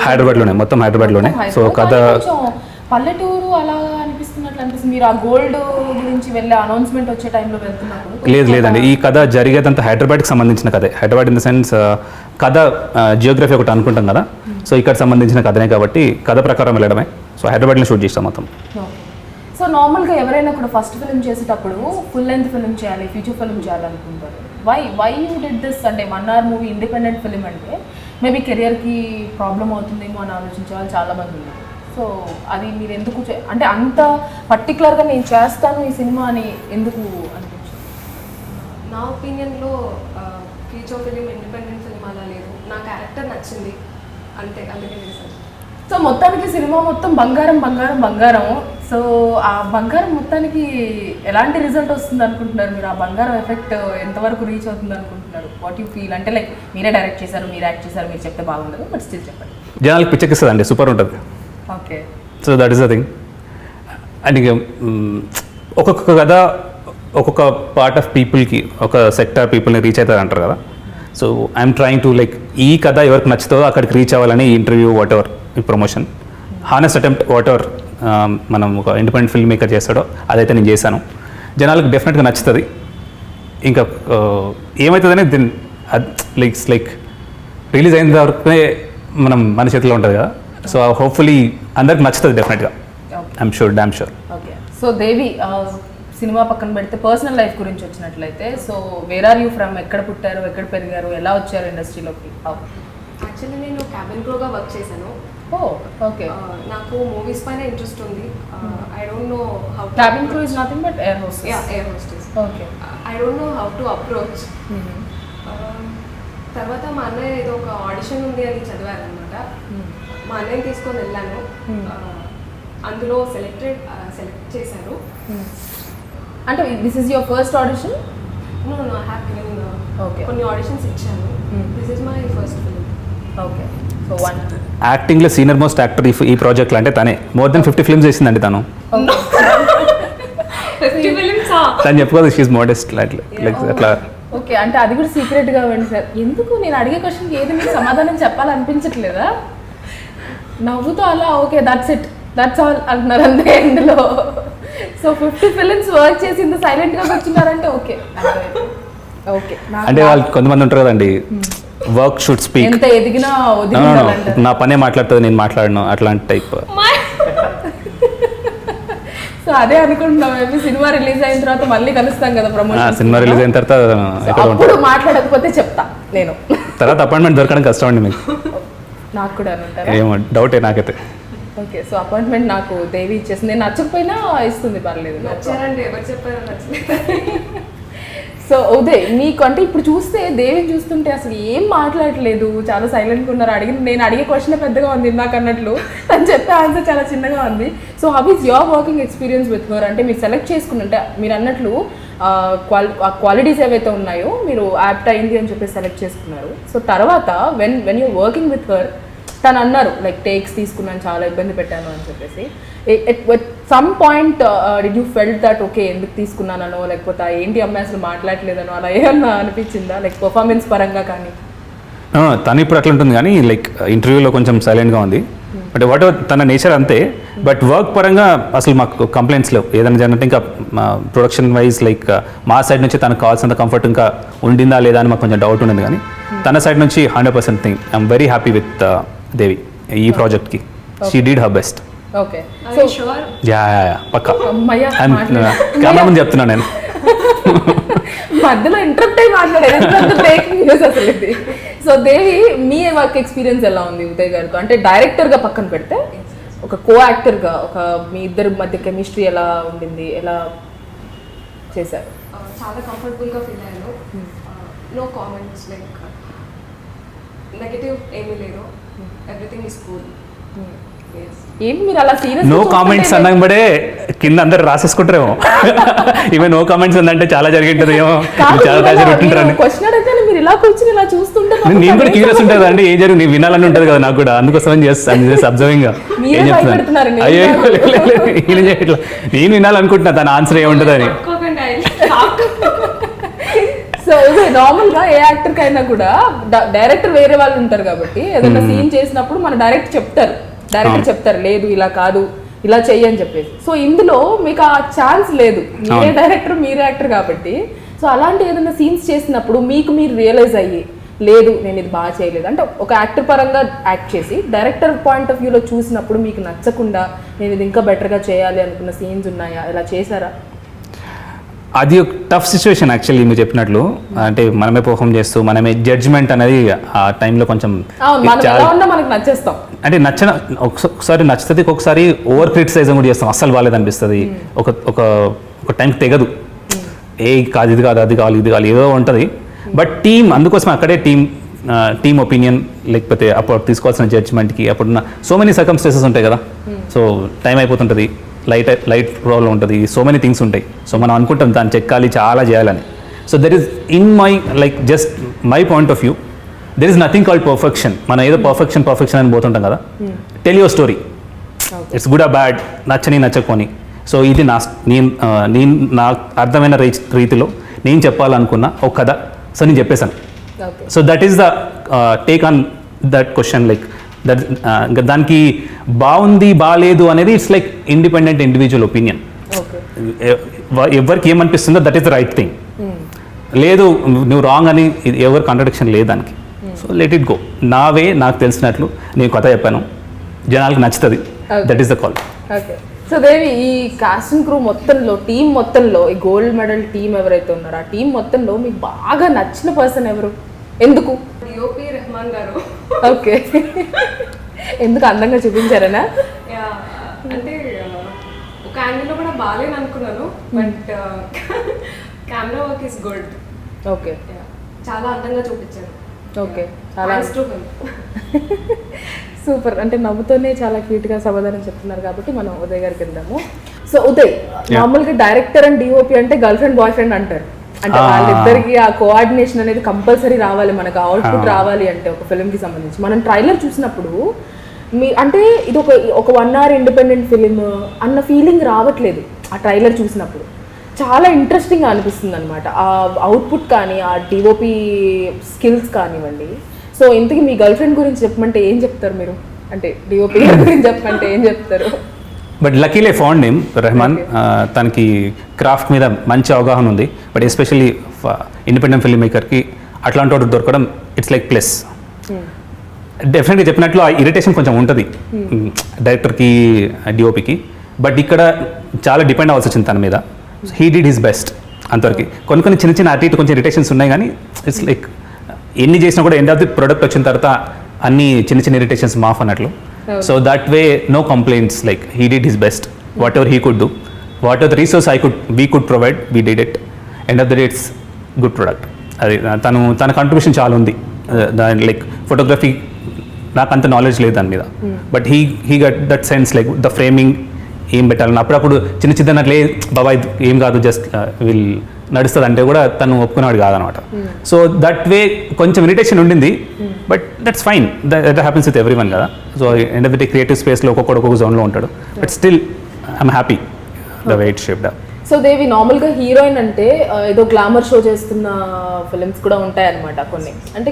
హైదరాబాద్లోనే, మొత్తం హైదరాబాద్లోనే. సో కథ పల్లెటూరు అలా అనిపిస్తున్నట్లు అనిపిస్తుంది. మీరు ఆ గోల్డ్ గురించి వెళ్ళే అనౌన్స్మెంట్ వచ్చే టైంలో వెళ్తున్నప్పుడు? లేదండి, ఈ కథ జరిగేదంతా హైదరాబాద్కి సంబంధించిన కథే. హైదరాబాద్ ఇన్ ద సెన్స్ కథ జియోగ్రఫీ ఒకటి అనుకుంటాం కదా, సో ఇక్కడ సంబంధించిన కథనే కాబట్టి కథ ప్రకారం వెళ్ళడమే. సో హైదరాబాద్లో షూట్ చేస్తాం మొత్తం. సో నార్మల్గా ఎవరైనా కూడా ఫస్ట్ ఫిల్మ్ చేసేటప్పుడు ఫుల్ లెంత్ ఫిల్మ్ చేయాలి, ఫీచర్ ఫిల్మ్ చేయాలనుకుంటారు. Why you did this? అంటే 1 hour మూవీ ఇండిపెండెంట్ ఫిల్మ్ అంటే మేబీ కెరియర్కి ప్రాబ్లం అవుతుందేమో అని ఆలోచించే వాళ్ళు చాలామంది ఉన్నారు. సో అది మీరు ఎందుకు అంటే అంత పర్టికులర్గా నేను చేస్తాను ఈ సినిమా అని ఎందుకు అనిపించింది? నా ఒపీనియన్లో ఫీచర్ ఫిలిం ఇండిపెండెంట్ ఫిలిం అలా లేదు. నా క్యారెక్టర్ నచ్చింది అంతే, అందుకే చేశాను. సో మొత్తానికి సినిమా మొత్తం బంగారం బంగారం బంగారం. సో ఆ బంగారం మొత్తానికి ఎలాంటి రిజల్ట్ వస్తుంది అనుకుంటున్నారు మీరు? ఆ బంగారం ఎఫెక్ట్ ఎంతవరకు రీచ్ అవుతుంది అనుకుంటున్నారు? What you feel? అంటే లైక్ మీరే డైరెక్ట్ చేశారు, మీరు యాక్ట్ చేశారు, మీరు చెప్తే బాగుండదు, బట్ స్టిల్ చెప్పండి. జనాలకు పిచ్చెక్కిస్తుంది అండి, సూపర్ ఉంటుంది. Okay. So that is the thing. And ఇక ఒక్కొక్క కథ ఒక్కొక్క పార్ట్ ఆఫ్ పీపుల్కి, ఒక సెక్టార్ పీపుల్ని రీచ్ అవుతుంది అంటారు కదా. So I'm trying to like ఈ కథ ఎవరికి నచ్చుతుందో అక్కడికి రీచ్ అవ్వాలని ఈ ఇంటర్వ్యూ వాట్ ఎవర్, ఈ promotion, honest attempt what ever మనం ఒక ఇండిపెండెంట్ ఫిల్మ్ మేకర్ చేస్తాడో అదైతే నేను చేశాను. జనాలకు డెఫినెట్గా నచ్చుతుంది. ఇంకా ఏమవుతుందనే దీని లైక్ రిలీజ్ అయిన వరకే మన చేతిలో ఉంటుంది కదా. సో హోప్ఫుల్లీ అందరికి నచ్చుతుంది డెఫినెట్గా. I'm sure, damn sure. Okay. So Devi, cinema పక్కన పెడితే పర్సనల్ లైఫ్ గురించి వచ్చినట్లయితే, so where are you from? ఎక్కడ పుట్టారు, ఎక్కడ పెరిగారు, ఎలా వచ్చారు ఇండస్ట్రీలోకి? యాక్చువల్లీ నేను క్యాబిన్ క్రూగా వర్క్ చేశాను. ఓకే. నాకు మూవీస్ పైన ఇంట్రెస్ట్ ఉంది. I don't know how. Cabin crew is nothing but air hostess. Yeah, air hostess. Okay. I don't know how to approach. తర్వాత మా అన్నయ్య ఏదో ఒక ఆడిషన్ ఉంది అని చదివారనమాట. మా అన్నయ్యని తీసుకొని వెళ్ళాను. అందులో సెలెక్ట్ చేశారు. అంటే this is your first audition? No I have given Okay. కొన్ని ఆడిషన్స్ ఇచ్చాను. This is my first film. Okay. So one యాక్టింగ్లో సీనియర్ మోస్ట్ యాక్టర్ ఈ ప్రాజెక్ట్లో అంటే తనే. మోర్ దెన్ 50 ఫిల్మ్స్ చేసిందండి తను. 50 ఫిలిమ్స్. తను చెప్పుకోదు, షీఈ్ మోడెస్ట్ లైక్ అట్లా. ఓకే. అంటే అది కూడా సీక్రెట్గా ఇవ్వండి సార్. ఎందుకు నేను అడిగే క్వశ్చన్కి ఏది మీకు సమాధానం చెప్పాలనిపించట్లేదా? నవ్వుతో అలా okay that's it, that's all అంటున్నారు అంతే ఇందులో. సో 50 ఫిలిమ్స్ వర్క్ చేసి ఇంత సైలెంట్గా కూర్చున్నారంటే ఓకే. ఓకే. అంటే వాళ్ళు కొంతమంది ఉంటారు కదండి, వర్క్ షుడ్ స్పీక్. ఎంత ఎదిగినా వదిలిండాలంటారు. నా పనే మాట్లాడుతుంది, నేను మాట్లాడను, అట్లాంటి టైప్. సో అదే అనుకుంటున్నాం. మేబీ సినిమా రిలీజ్ అయిన తర్వాత మళ్ళీ కలుస్తాం కదా ప్రమోషన్. సినిమా రిలీజ్ అయిన తర్వాత ఎక్కడ అప్పుడు ఉంటారు? మాట్లాడకపోతే చెప్తా నేను. తర్వాత అపాయింట్మెంట్ దొరకడం కష్టం అండి మీకు. నాకు కూడా అంటారా? ఏమో డౌటే నాకైతే. ఓకే. సో అపాయింట్మెంట్ నాకు దేవి ఇచ్చేసింది. నేను నచ్చకపోయినా ఇస్తుంది, పర్లేదు. వచ్చారండి, ఎవరు చెప్పారో నచ్చలేదు. సో ఉదయ్, నీకు అంటే ఇప్పుడు చూస్తే దేవిని చూస్తుంటే అసలు ఏం మాట్లాడలేదు, చాలా సైలెంట్గా ఉన్నారు. నేను అడిగే క్వశ్చన్ పెద్దగా ఉంది నాకు అన్నట్లు, తను చెప్పే ఆన్సర్ చాలా చిన్నగా ఉంది. So how is your working experience with her? అంటే మీరు సెలెక్ట్ చేసుకున్నట్టే మీరు అన్నట్లు క్వాలిటీస్ ఏవైతే ఉన్నాయో మీరు యాప్ట్ అయింది అని చెప్పి సెలెక్ట్ చేసుకున్నారు. సో తర్వాత when you're working with her, తను అన్నారు లైక్ టేక్స్ తీసుకున్నాను, చాలా ఇబ్బంది పెట్టాను అని చెప్పేసి. Some point did you felt that okay ఎందుకు తీసుకున్నానో, లేకపోతే ఏంటి అమ్మాయి అసలు మాట్లాడలేదనో అలా ఏమన్నా అనిపించిందా, లైక్ పర్ఫార్మెన్స్ పరంగా కానీ? తను ఇప్పుడు అట్లా ఉంటుంది కానీ లైక్ ఇంటర్వ్యూలో కొంచెం సైలెంట్గా ఉంది. బట్ వాట్ ఎవర్ తన నేచర్ అంతే. బట్ వర్క్ పరంగా అసలు మాకు కంప్లైంట్స్ లేవు. ఏదైనా జరిగినట్టు ఇంకా ప్రొడక్షన్ వైజ్ లైక్ మా సైడ్ నుంచి తనకు కావాల్సినంత కంఫర్ట్ ఇంకా ఉండిందా లేదా అని మాకు కొంచెం డౌట్ ఉండేది. కానీ తన సైడ్ నుంచి 100% thing I'm very happy with Devi ఈ ప్రాజెక్ట్కి. She did her best. Okay. So sure. Yeah పక్కా. అమ్మయ్య, కెమెరా ముందు చెప్తున్నాను నేను. మధ్యలో ఇంటరప్ట్ అయి మాట్లాడేది బ్రేకింగ్ న్యూస్ అసలు ఇది. సో దేవి, మీ వర్క్ ఎక్స్పీరియన్స్ ఎలా ఉంది ఉదయ్ గారితో? అంటే డైరెక్టర్గా పక్కన పెడితే ఒక కో యాక్టర్గా ఒక మీ ఇద్దరి మధ్య కెమిస్ట్రీ ఎలా ఉండింది, ఎలా చేశారు? చాలా కంఫర్టబుల్గా ఫీల్ అయ్యాను. నో కామెంట్స్, లైక్ నెగటివ్ ఏమీ లేదు. Everything is cool. ఏంటి మీరు అలా సీరియస్? నో కామెంట్స్ అన్నబడే కింద అందరు రాసేసుకుంటారేమో. ఈమె నో కామెంట్స్ ఉందంటే చాలా జరిగింటుంది ఏమో, చాలా ప్యాషన్ పెట్టింటారని. క్వశ్చన్ అడిగితే మీరు ఇలా కూర్చుని ఇలా చూస్తుంటే నేను కూడా క్యూరియస్ ఉంటుంది అండి, ఏం జరిగింది నేను వినాలని ఉంటుంది కదా నాకు కూడా. అందుకోసం చేస్తాను అబ్జర్వింగ్ గా. ఏం చెప్తున్నాను అయ్యో ఈయన చేయట్లా, నేను వినాలనుకుంటున్నా తన ఆన్సర్ ఏముంటుందని. సో ఇది నార్మల్ గా ఏ యాక్టర్ కైనా కూడా డైరెక్టర్ వేరే వాళ్ళు ఉంటారు కాబట్టి ఏదైనా సీన్ చేసినప్పుడు మన డైరెక్టర్ చెప్తారు లేదు ఇలా కాదు ఇలా చెయ్యి అని చెప్పేసి. సో ఇందులో మీకు ఆ ఛాన్స్ లేదు, మీరే డైరెక్టర్ మీరే యాక్టర్ కాబట్టి. సో అలాంటి ఏదైనా సీన్స్ చేసినప్పుడు మీకు మీరు రియలైజ్ అయ్యి లేదు నేను ఇది బాగా చేయలేదు అంటే ఒక యాక్టర్ పరంగా యాక్ట్ చేసి డైరెక్టర్ పాయింట్ ఆఫ్ వ్యూలో చూసినప్పుడు మీకు నచ్చకుండా నేను ఇది ఇంకా బెటర్గా చేయాలి అనుకున్న సీన్స్ ఉన్నాయా, ఇలా చేశారా? అది ఒక టఫ్ సిచ్యువేషన్ యాక్చువల్లీ మీరు చెప్పినట్లు. అంటే మనమే పర్ఫామ్ చేస్తూ మనమే జడ్జ్మెంట్ అనేది ఆ టైంలో కొంచెం మనం ఎలా ఉన్నా మనకు నచ్చేస్తాం. అంటే ఒకసారి నచ్చుతుంది, ఒకసారి ఓవర్ క్రిటిసైజ్ కూడా చేస్తాం, అస్సలు బాగాలేదనిపిస్తుంది, ఒక ఒక ఒక టైంకి తెగదు, కాదు ఇది కాదు అది కావాలి ఇది కావాలి ఏదో ఉంటుంది. బట్ అందుకోసం అక్కడే టీమ్ ఒపీనియన్ లేకపోతే అప్పుడు తీసుకోవాల్సిన జడ్జ్మెంట్కి అప్పుడున్న సో మెనీ సర్కమ్స్టెన్సెస్ ఉంటాయి కదా. సో టైం అయిపోతుంటుంది, లైట్ ప్రాబ్లం ఉంటుంది, సో మెనీ థింగ్స్ ఉంటాయి. సో మనం అనుకుంటాం దాన్ని చెక్కాలి చాలా చేయాలని. So there is in my just my point of view there is nothing called perfection. మనం ఏదో పర్ఫెక్షన్ అని పోతుంటాం కదా. Tell your story, it's good ఆ బ్యాడ్, నచ్చకపోని. సో ఇది నేను నాకు అర్థమైన రీతిలో నేను చెప్పాలనుకున్న ఒక కథ. సో నేను చెప్పేశాను. So that is the take on that question. Like that దానికి బాగుంది బాగాలేదు అనేది it's like independent individual opinion. ఎవరికి ఏమనిపిస్తుందో that is the right thing. లేదు నువ్వు రాంగ్ అని ఎవరు కాంట్రడిక్షన్ లేదు దానికి. So let it go. నాకు తెలిసినట్లు నేను కథ చెప్పాను, జనాలకు నచ్చుతుంది, that is the call. So Devi, ఈ కాస్టింగ్ క్రూ మొత్తంలో టీం మొత్తంలో ఈ గోల్డ్ మెడల్ టీం ఎవరైతే ఉన్నారో ఆ టీం మొత్తంలో మీకు బాగా నచ్చిన పర్సన్ ఎవరు, ఎందుకు? డిఓపి రెహమాన్ గారు. ఓకే, ఎందుకు అందంగా చూపించారనా? అంటే ఒక యాంగిల్లో కూడా బాగాలేను అనుకున్నాను, but camera work is good. Okay, చాలా అందంగా చూపించారు. ఓకే, చాలా సూపర్. అంటే నవ్వుతోనే చాలా క్యూట్గా సమాధానం చెప్తున్నారు కాబట్టి మనం ఉదయ్ గారికి వెళ్దాము. సో ఉదయ్, నార్మల్గా డైరెక్టర్ అండ్ డిఓపి అంటే గర్ల్ ఫ్రెండ్ బాయ్ ఫ్రెండ్ అంటారు. అంటే వాళ్ళిద్దరికి ఆ కోఆర్డినేషన్ అనేది కంపల్సరీ రావాలి, మనకు అవుట్పుట్ రావాలి అంటే ఒక ఫిల్మ్కి సంబంధించి. మనం ట్రైలర్ చూసినప్పుడు అంటే ఇది ఒక 1 hour ఇండిపెండెంట్ ఫిలిం అన్న ఫీలింగ్ రావట్లేదు ఆ ట్రైలర్ చూసినప్పుడు. చాలా ఇంట్రెస్టింగ్గా అనిపిస్తుంది అనమాట ఆ అవుట్పుట్ కానీ ఆ డిఓపి స్కిల్స్ కానివ్వండి. సో ఇంతకీ మీ గర్ల్ ఫ్రెండ్ గురించి చెప్పమంటే ఏం చెప్తారు మీరు? అంటే డిఓపి గురించి చెప్పమంటే ఏం చెప్తారు? But luckily found name Rahman. తనకి క్రాఫ్ట్ మీద మంచి అవగాహన ఉంది. బట్ ఎస్పెషల్లీ ఇండిపెండెంట్ ఫిల్మ్ మేకర్కి అట్లాంటి వాడు దొరకడం ఇట్స్ లైక్ ప్లస్. డెఫినెట్గా చెప్పినట్లు ఆ ఇరిటేషన్ కొంచెం ఉంటుంది డైరెక్టర్కి డిఓపికి. బట్ ఇక్కడ చాలా డిపెండ్ అవ్వాల్సి వచ్చింది తన మీద. హీ డిడ్ హిస్ బెస్ట్ అంతవరకు. కొన్ని చిన్న అటు ఇటు కొంచెం ఇరిటేషన్స్ ఉన్నాయి, కానీ ఇట్స్ లైక్ ఎన్ని చేసినా కూడా ఎండ్ ఆఫ్ ది ప్రొడక్ట్ వచ్చిన తర్వాత అన్ని చిన్న ఇరిటేషన్స్ మాఫ్ అన్నట్లు. So that way no complaints. Like he did his best, whatever he could do, whatever the resource we could provide, we did it. End of the day it's good product. అది తన contribution చాలా ఉంది. దాని like photography నాకు అంత knowledge లేదు దాని మీద, but he gut that sense like the framing ఏం పెట్టాలని. అప్పుడప్పుడు చిన్నట్లే బాబా ఏం కాదు జస్ట్ వీళ్ళు నడుస్తుంది అంటే కూడా తను ఒప్పుకునేవాడు కాదనమాట. సో దట్ వే కొంచెం ఇరిటేషన్ ఉండింది, but that's fine. That happens with everyone కదా. So end of the day creative స్పేస్లో ఒక్కొక్క జోన్లో ఉంటాడు. But still I'm happy the way it shaped up. So Devi, నార్మల్గా హీరోయిన్ అంటే ఏదో గ్లామర్ షో చేస్తున్న ఫిలిమ్స్ కూడా ఉంటాయన్నమాట.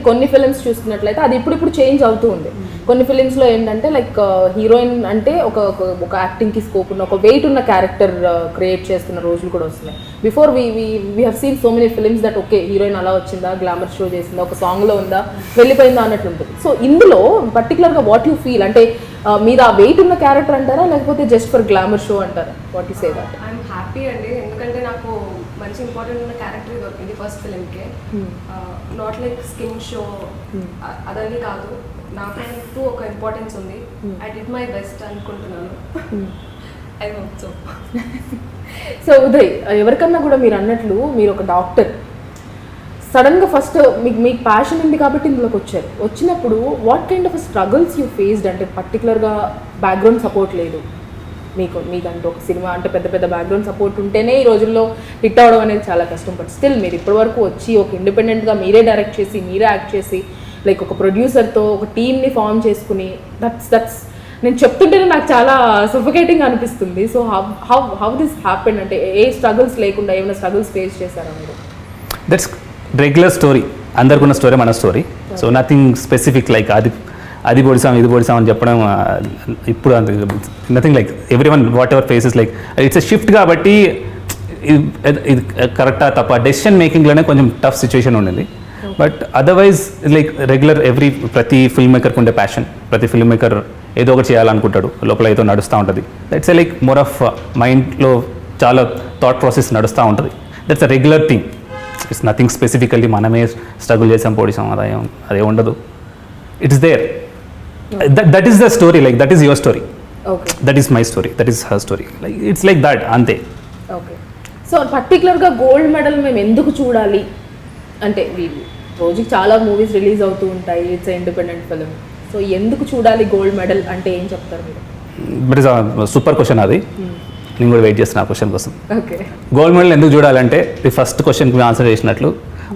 కొన్ని ఫిలిమ్స్ చూసుకున్నట్లయితే అది ఇప్పుడు చేంజ్ అవుతూ ఉంది. కొన్ని ఫిలిమ్స్లో ఏంటంటే లైక్ హీరోయిన్ అంటే ఒక యాక్టింగ్కి స్కోప్ ఉన్న ఒక వెయిట్ ఉన్న క్యారెక్టర్ క్రియేట్ చేస్తున్న రోజులు కూడా వస్తున్నాయి. Before we have seen so many films that okay heroine అలా వచ్చిందా, గ్లామర్ షో చేసిందా, ఒక సాంగ్లో ఉందా, వెళ్ళిపోయిందా అన్నట్లు ఉంటుంది. సో ఇందులో పర్టికులర్గా వాట్ యూ ఫీల్, అంటే మీద ఆ వెయిట్ ఉన్న క్యారెక్టర్ అంటారా లేకపోతే జస్ట్ ఫర్ గ్లామర్ షో అంటారా? What you say that? I'm happy అండి, ఎందుకంటే నాకు మంచి ఇంపార్టెంట్ ఉన్న క్యారెక్టర్ దొరికింది ఫస్ట్ ఫిలింకే. నాట్ లైక్ స్కిన్ షో అదని కాదు, నాకు ఒక ఇంపార్టెన్స్ ఉంది. ఐ డిడ్ మై బెస్ట్ అనుకుంటున్నాను. I hope so. So Uday, ఎవరికన్నా కూడా మీరు అన్నట్లు మీరు ఒక డాక్టర్, సడన్గా ఫస్ట్ మీకు ప్యాషన్ ఉంది కాబట్టి ఇందులోకి వచ్చినప్పుడు what kind of struggles you faced? అంటే పర్టికులర్గా బ్యాక్గ్రౌండ్ సపోర్ట్ లేదు మీకంటూ ఒక సినిమా అంటే పెద్ద బ్యాక్గ్రౌండ్ సపోర్ట్ ఉంటేనే ఈ రోజుల్లో హిట్ అవడం అనేది చాలా కష్టం. బట్ స్టిల్ మీరు ఇప్పటివరకు వచ్చి ఒక ఇండిపెండెంట్గా మీరే డైరెక్ట్ చేసి మీరే యాక్ట్ చేసి లైక్ ఒక ప్రొడ్యూసర్తో ఒక టీమ్ని ఫామ్ చేసుకుని దట్స్ నేను చెప్తుంటేనే నాకు చాలా సఫోకేటింగ్ అనిపిస్తుంది. So how this happened? అంటే ఏ స్ట్రగుల్స్ లేకుండా ఏమైనా స్ట్రగుల్స్ ఫేస్ చేశారా మీరు? దట్స్ రెగ్యులర్ స్టోరీ, అందరికున్న స్టోరీ మన story. So nothing specific like అది పొడిసాం ఇది పొడిసాం అని చెప్పడం ఇప్పుడు nothing like every one what ever faces like it's a shift. కాబట్టి ఇది కరెక్టా తప్ప డెసిషన్ మేకింగ్లోనే కొంచెం టఫ్ సిచ్యువేషన్ ఉండింది. బట్ అదర్వైజ్ లైక్ రెగ్యులర్ ప్రతి ఫిల్మ్ మేకర్కి ఉండే ప్యాషన్, ప్రతి ఫిల్మ్ మేకర్ ఏదో ఒకటి చేయాలనుకుంటాడు, లోపల ఏదో నడుస్తూ ఉంటుంది. దట్స్ లైక్ మోర్ ఆఫ్ మైండ్లో చాలా థాట్ ప్రాసెస్ నడుస్తూ ఉంటుంది. That's a regular thing. It's nothing specifically మనమే స్ట్రగుల్ చేసాం పొడిసాం అదే ఉండదు. It's there. That is the story, like that is your story, okay that is my story, that is her story, like it's like that అంతే. Okay. So పర్టికులర్గా gold medal మేము ఎందుకు చూడాలి అంటే, వీళ్ళు రోజుకి చాలా మూవీస్ రిలీజ్ అవుతూ ఉంటాయి, ఇట్స్ ఇండిపెండెంట్ ఫిలిం, సో ఎందుకు చూడాలి గోల్డ్ మెడల్ అంటే ఏం చెప్తారు మీరు? బట్ ఇస్ సూపర్ క్వశ్చన్ అది. నేను కూడా వెయిట్ చేస్తున్నా ఆ క్వశ్చన్ కోసం. ఓకే. గోల్డ్ మెడల్ ఎందుకు చూడాలంటే, ఈ ఫస్ట్ క్వశ్చన్కి ఆన్సర్ చేసినట్లు,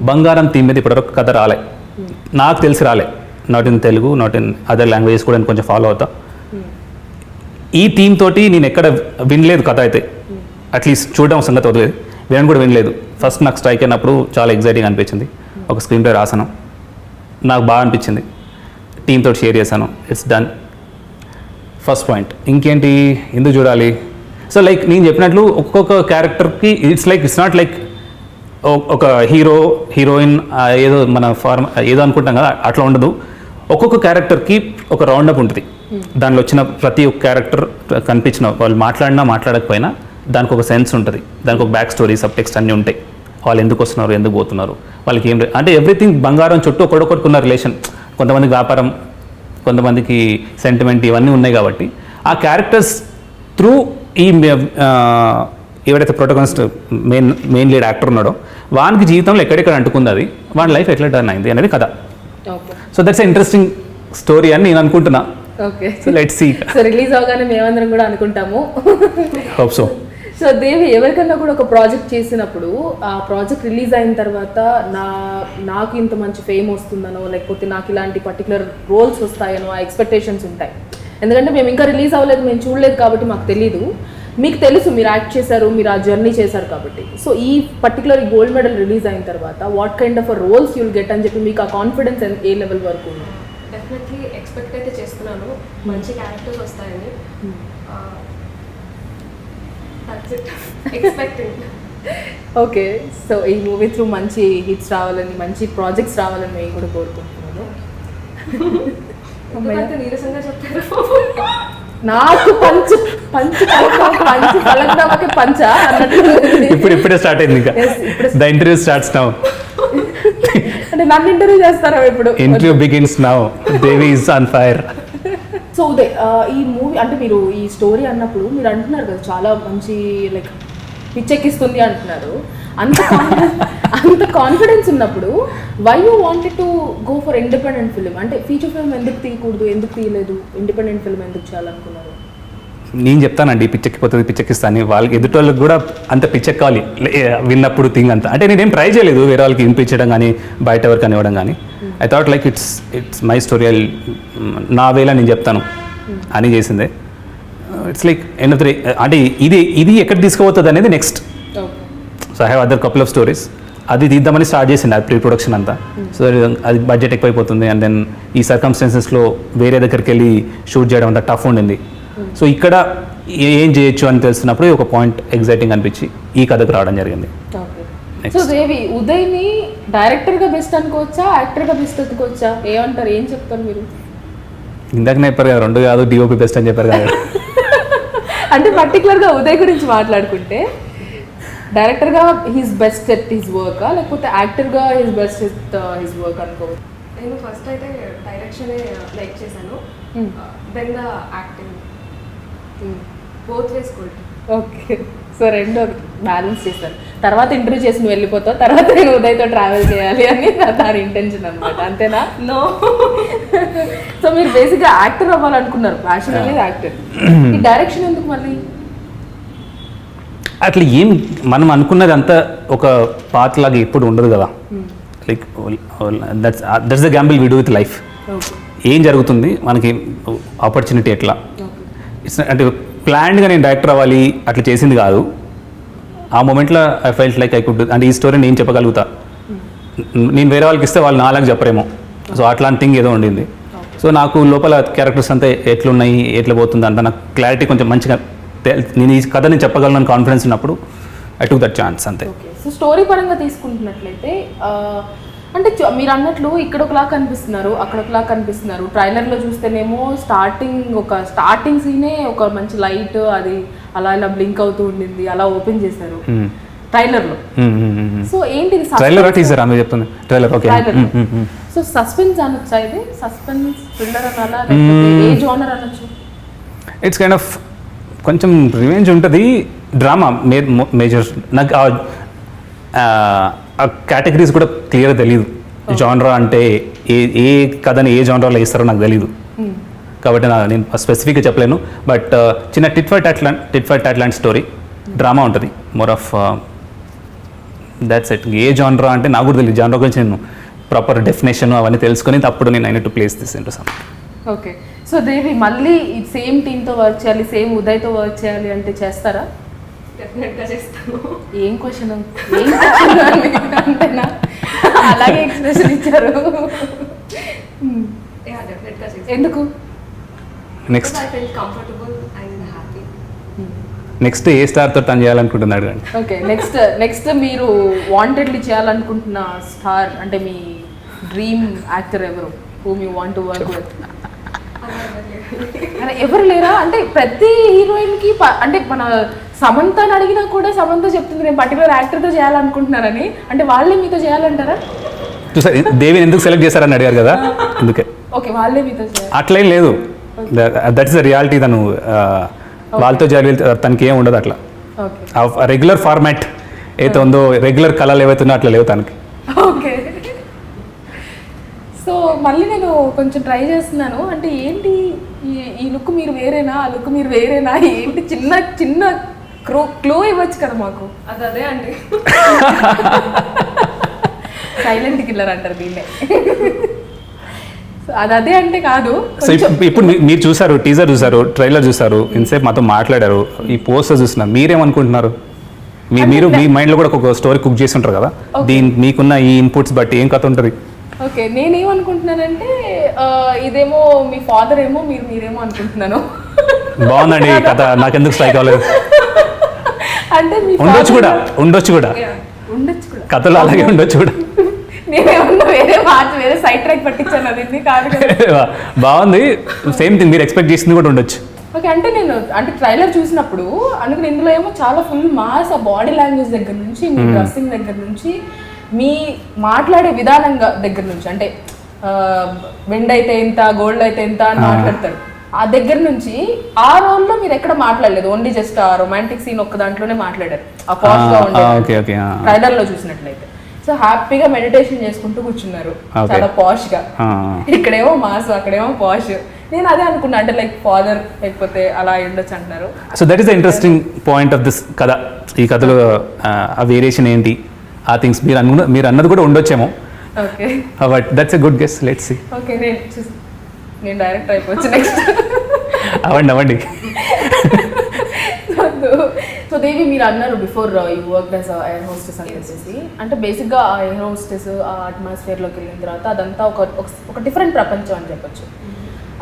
బంగారం థీమ్ మీద ఇప్పటివరకు కథ రాలే, నాకు తెలిసి రాలే. Not in Telugu, not in other languages కూడా నేను కొంచెం ఫాలో అవుతా. ఈ థీమ్ తోటి నేను ఎక్కడ వినలేదు కథ అయితే, అట్లీస్ట్ చూడడం సంగతి వదిలేదు, వినడం కూడా వినలేదు. ఫస్ట్ నాకు స్ట్రైక్ అయినప్పుడు చాలా ఎగ్జైటింగ్ అనిపించింది. ఒక స్క్రీన్ ప్లే రాసాను, నాకు బాగా అనిపించింది, టీమ్ తోటి షేర్ చేశాను, ఇట్స్ డన్. First point. ఇంకేంటి ఎందుకు చూడాలి? సో లైక్ నేను చెప్పినట్లు ఒక్కొక్క క్యారెక్టర్కి ఇట్స్ నాట్ లైక్ ఒక హీరో హీరోయిన్ ఏదో మన ఫార్మ్ ఏదో అనుకుంటాం కదా, అట్లా ఉండదు. ఒక్కొక్క క్యారెక్టర్కి ఒక రౌండప్ ఉంటుంది. దానిలో వచ్చిన ప్రతి ఒక్క క్యారెక్టర్ కనిపించిన వాళ్ళు మాట్లాడినా మాట్లాడకపోయినా దానికి ఒక సెన్స్ ఉంటుంది, దానికి ఒక బ్యాక్ స్టోరీ, సబ్ టెక్స్ట్ అన్నీ ఉంటాయి. వాళ్ళు ఎందుకు వస్తున్నారు, ఎందుకు పోతున్నారు, వాళ్ళకి ఏం అంటే ఎవ్రీథింగ్ బంగారం చుట్టూ ఒకడొకటికున్న రిలేషన్. కొంతమందికి వ్యాపారం, కొంతమందికి సెంటిమెంట్, ఇవన్నీ ఉన్నాయి. కాబట్టి ఆ క్యారెక్టర్స్ త్రూ ఈ ఎవరైతే ప్రొటగనిస్ట్ మెయిన్ లీడ్ యాక్టర్ ఉన్నాడో వానికి జీవితంలో ఎక్కడెక్కడ అంటుకుంది, అది వాడి లైఫ్ ఎట్లా టర్న్ అయింది అనేది కథ. సో దట్స్ ఇంట్రెస్టింగ్ స్టోరీ అని నేను అనుకుంటున్నా. Okay. So let's see. So release అవగానే మేమందరం కూడా అనుకుంటాము. Hope so. సో దేవి, ఎవరికన్నా కూడా ఒక ప్రాజెక్ట్ చేసినప్పుడు ఆ ప్రాజెక్ట్ రిలీజ్ అయిన తర్వాత నాకు ఇంత మంచి ఫేమ్ వస్తుందనో, లేకపోతే నాకు ఇలాంటి పర్టికులర్ రోల్స్ వస్తాయనో ఆ ఎక్స్పెక్టేషన్స్ ఉంటాయి. ఎందుకంటే మేము ఇంకా రిలీజ్ అవ్వలేదు, మేము చూడలేదు కాబట్టి మాకు తెలీదు. మీకు తెలుసు మీరు యాక్ట్ చేశారు, మీరు ఆ జర్నీ చేశారు కాబట్టి. సో ఈ పర్టికులర్ గోల్డ్ మెడల్ రిలీజ్ అయిన తర్వాత what kind of roles you'll get అని చెప్పి మీకు ఆ కాన్ఫిడెన్స్ ఏ లెవెల్ వరకు ఉంది? డెఫినెట్లీ ఎక్స్పెక్ట్ అయితే చేస్తున్నాను, మంచి క్యారెక్టర్స్ వస్తాయని. ఎక్స్పెక్టింగ్. ఓకే. సో ఈ మూవీ త్రూ మంచి హిట్స్ రావాలని, మంచి ప్రాజెక్ట్స్ రావాలని మేము కూడా కోరుకుంటున్నాను. నీరసంగా చెప్పారు. నాకు పంచు పంచు పంచు పలకడానికి పంచ అన్నట్టు ఇప్పుడే స్టార్ట్ అయింది. ఇంకా ద ఇంటర్వ్యూ స్టార్ట్స్ నౌ. అంటే నన్ను ఇంటర్వ్యూ చేస్తారా ఇప్పుడు? Interview begins now. Devi is on fire. So Uday, ఈ మూవీ అంటే మీరు ఈ స్టోరీ అన్నప్పుడు మీరు అంటున్నారు కదా చాలా మంచి లైక్ పిచ్చెక్కిస్తుంది అంటున్నారు. అంత కాన్ఫిడెన్స్ ఉన్నప్పుడు why you wanted to go for independent film? అంటే ఫీచర్ ఫిల్మ్ ఎందుకు తీయకూడదు, ఎందుకు తీయలేదు, ఇండిపెండెంట్ ఫిల్మ్ ఎందుకు చేయాలనుకున్నారు? నేను చెప్తానండి, పిచ్చెక్కిపోతుంది పిచ్చెక్కిస్తాను. వాళ్ళకి ఎదుటోళ్ళకి కూడా అంత పిచ్చెక్కాలి విన్నప్పుడు థింగ్ అంతా. అంటే నేనేం ట్రై చేయలేదు వేరే వాళ్ళకి వినిపించడం కానీ బయట ఎవరికి అనివ్వడం కానీ. I thought like it's my story, నా వేలా నేను చెప్తాను అని చేసిందే. ఇట్స్ లైక్ అంటే ఇది ఎక్కడ తీసుకుపోతుంది అనేది next. So I have other couple of stories. అది తీద్దామని స్టార్ట్ చేసింది అది ప్రీ ప్రొడక్షన్ అంతా. సో అది బడ్జెట్ ఎక్కువైపోతుంది, అండ్ దెన్ ఈ సర్కమ్స్టాన్సెస్లో వేరే దగ్గరికి వెళ్ళి షూట్ చేయడం అంతా టఫ్ ఉండింది. సో ఇక్కడ ఏం చేయొచ్చు అని తెలిసినప్పుడు ఒక పాయింట్ ఎగ్జైటింగ్ అనిపించి ఈ కథకు రావడం జరిగింది. సో దేవి, ఉదయ్ని డైరెక్టర్గా బెస్ట్ అనుకోవచ్చా, యాక్టర్గా బెస్ట్ అనుకోవచ్చా? ఏమంటారు, ఏం చెప్తారు మీరు? ఇందాక చెప్పారు కదా, రెండు కాదు డిఓపి బెస్ట్ అని చెప్పారు కదా. అంటే పర్టికులర్గా ఉదయ్ గురించి మాట్లాడుకుంటే డైరెక్టర్గా he's best at his work, లేకపోతే యాక్టర్గా he's best at his work అనుకోవచ్చు? నేను ఫస్ట్ అయితే డైరెక్షనే లైక్ చేశాను, then the acting, both ways good. Okay. So రెండు బ్యాలెన్స్ చేశాను. తర్వాత ఇంటర్వ్యూ చేసి నువ్వు వెళ్ళిపోతావు, తర్వాత నేను ఉదయ్తో ట్రావెల్ చేయాలి అని దాని ఇంటెన్షన్ అనమాట, అంతేనా? నో. సో మీరు బేసిక్గా యాక్టర్ అవ్వాలనుకున్నారు, ప్యాషన్ అనేది యాక్టర్. ఈ డైరెక్షన్ ఎందుకు మళ్ళీ? అట్లా ఏం మనం అనుకున్నది అంతా ఒక పాత్ లాగా ఎప్పుడు ఉండదు కదా. Like that's the Gamble we do with life. ఏం జరుగుతుంది మనకి, ఆపర్చునిటీ ఎట్లా. ఇట్స్ అంటే ప్లాన్డ్గా నేను డైరెక్టర్ అవ్వాలి అట్లా చేసింది కాదు. ఆ మూమెంట్లో I felt like I could, అంటే ఈ స్టోరీ నేను చెప్పగలుగుతా, నేను వేరే వాళ్ళకి ఇస్తే వాళ్ళు నాలాగా చెప్పరేమో. సో అట్లాంటి థింగ్ ఏదో ఉండింది. సో నాకు లోపల క్యారెక్టర్స్ అంతా ఎట్లున్నాయి, ఎట్లా పోతుంది అంతా నాకు క్లారిటీ కొంచెం మంచిగా, నేను ఈ కథ నేను చెప్పగలను కాన్ఫిడెన్స్ ఉన్నప్పుడు ఐ టుక్ దట్ ఛాన్స్ అంతే. సో స్టోరీ పరంగా తీసుకుంటున్నట్లయితే అంటే మీరు అన్నట్లు ఇక్కడ ఒకలా కనిపిస్తున్నారు, అక్కడ ఒకలా కనిపిస్తున్నారు. ట్రైలర్లో చూస్తేనేమో స్టార్టింగ్ సీనే ఒక మంచి లైట్, అది అలా ఇలా బ్లింక్ అవుతూ ఉండింది, అలా ఓపెన్ చేశారు. ట్రైలర్లో. సో ఏంటి ఇది ట్రైలర్ టీజర్ ఆమె చెప్తుంది ట్రైలర్ ఓకే. సో సస్పెన్స్ అనొచ్చా ఇది? సస్పెన్స్ థ్రిల్లర్ అనాలా లేకపోతే ఏ జోనర్ అనొచ్చు? ఇట్స్ కైండ్ ఆఫ్ కొంచెం రివెంజ్ ఉంటుంది, డ్రామా మేజర్. నాకు ఆ కేటగిరీస్ కూడా క్లియర్గా తెలియదు. జానరా అంటే ఏ కథని ఏ జానరాలో వేస్తారో నాకు తెలియదు, కాబట్టి నేను స్పెసిఫిక్గా చెప్పలేను. బట్ చిన్న టిట్ ఫర్ టాట్ లాంటి స్టోరీ, డ్రామా ఉంటుంది, మోర్ ఆఫ్ దాట్స్ ఇట్. ఏ జానరా అంటే నాకు కూడా తెలియదు. జానరా గురించి నేను ప్రాపర్ డెఫినేషన్ అవన్నీ తెలుసుకొని అప్పుడు నేను I need to place this into some. Okay. So Devi మళ్ళీ సేమ్ టీంతో వర్క్ చేయాలి, సేమ్ ఉదయ్తో వర్క్ చేయాలి అంటే చేస్తారా? డెఫినెట్గా చేస్తాను. ఏం క్వశ్చన్ అంతేనా? అలాగే ఎక్స్ప్రెషన్ ఇచ్చారు. యా డెఫినెట్గా చేస్తాను. ఎందుకు? Next I feel comfortable and happy. Next ఏ స్టార్తో టర్న్ చేయాలనుకుంటున్నాడు కానీ. ఓకే. నెక్స్ట్ మీరు వాంటెడ్లీ చేయాలనుకుంటున్న స్టార్ అంటే మీ డ్రీమ్ యాక్టర్ ఎవరు? Whom you want to work with? అలా ఎవరు లేరా? అంటే ప్రతి హీరోయిన్కి అంటే మన సమంతని అడిగినా కూడా సమంత చెప్తుంది నేను పర్టికులర్ యాక్టర్తో చేయాలనుకుంటున్నారని. అంటే వాళ్ళే మీతో చేయాలంటారా? చూసారు దేవిని ఎందుకు సెలెక్ట్ చేశారని అడిగారు కదా, అందుకే. ఓకే, వాళ్ళే మీతో చేయాలి అట్లేం లేదు, దట్ ఇస్ ద రియాలిటీ. తను వాళ్ళతో చేయాలి, తనకి ఏం ఉండదు అట్లా. ఓకే. రెగ్యులర్ ఫార్మాట్ ఏదైతే ఉందో, రెగ్యులర్ కళలు ఏవైతే ఉన్నా అట్లా లేవు తనకి. ఓకే. సో మళ్ళీ నేను కొంచెం ట్రై చేస్తున్నాను. అంటే ఏంటి ఈ లుక్ మీరు వేరేనా, ఆ లుక్ మీరు వేరేనా, ఏంటి చిన్న చిన్న క్లూ ఇవ్వచ్చు కదా మాకు. అదే అండి. సైలెంట్ కిల్లర్ అంటారు దీన్నే. అదే అంటే కాదు. సో ఇప్పుడు మీరు చూసారు, టీజర్ చూసారు, ట్రైలర్ చూసారు, ఇంతసేపు మాతో మాట్లాడారు, ఈ పోస్టర్ చూస్తున్నారు, మీరేమనుకుంటున్నారు? మీరు మీ మైండ్లో కూడా ఒక స్టోరీ కుక్ చేసి ఉంటారు కదా, మీకున్న ఈ ఇన్పుట్స్ బట్టి ఏం కథ ఉంటుంది? ఓకే, నేనేమనుకుంటున్నానంటే ఇదేమో మీ ఫాదర్ ఏమో మీరేమో అనుకుంటున్నాను. బాగుందండి కథ, నాకెందుకు స్ట్రైక్ అవ్వలేదు. అంటే ఉండొచ్చు కూడా ఉండొచ్చు కూడా కథలో అలాగే ఉండొచ్చు కూడా. నేనేమన్నా వేరే సైడ్ ట్రాక్ పట్టించాను, అది కాదు. బాగుంది, సేమ్ థింగ్ మీరు ఎక్స్పెక్ట్ చేసింది కూడా ఉండొచ్చు. ఓకే. అంటే ట్రైలర్ చూసినప్పుడు అనుకుని ఇందులో ఏమో చాలా ఫుల్ మాస్, ఆ బాడీ లాంగ్వేజ్ దగ్గర నుంచి, మీ డ్రెస్సింగ్ దగ్గర నుంచి, మీ మాట్లాడే విధానంగా దగ్గర నుంచి, అంటే వెండి అయితే ఎంత, గోల్డ్ అయితే ఎంత అని మాట్లాడతారు, ఆ దగ్గర నుంచి ఆ రోల్లో మీరు ఎక్కడ మాట్లాడలేదు, ఓన్లీ జస్ట్ ఆ రొమాంటిక్ సీన్ ఒక్క దాంట్లోనే మాట్లాడారు, ఆ పాష్ గా ఉండే ట్రైలర్ లో చూసినట్లయితే. సో హ్యాపీగా మెడిటేషన్ చేసుకుంటూ కూర్చున్నారు, చాలా పాష్ గా. ఇక్కడేమో మాస్, అక్కడేమో పాష్. నేను అదే అనుకున్నా, అంటే లైక్ ఫాదర్ లేకపోతే అలా ఉండొచ్చు అంటున్నారు. So that is the interesting point of this కథ. ఈ కథలో ఆ వేరియేషన్ ఏంటి, ఆ థింగ్స్ మీరు అన్నది కూడా ఉండొచ్చేమో. Okay, but that's a good guess, let's see. Okay, నేను డైరెక్ట్ అయిపోవచ్చు నెక్స్ట్. అవ్వండి. సో దేవి, మీరు అన్నారు before you work as air hostess అని చెప్పేసి. అంటే బేసిక్గా ఆ ఎయిర్ హోస్టెస్ ఆ అట్మాస్ఫియర్లోకి వెళ్ళిన తర్వాత అదంతా ఒక డిఫరెంట్ ప్రపంచం అని చెప్పొచ్చు.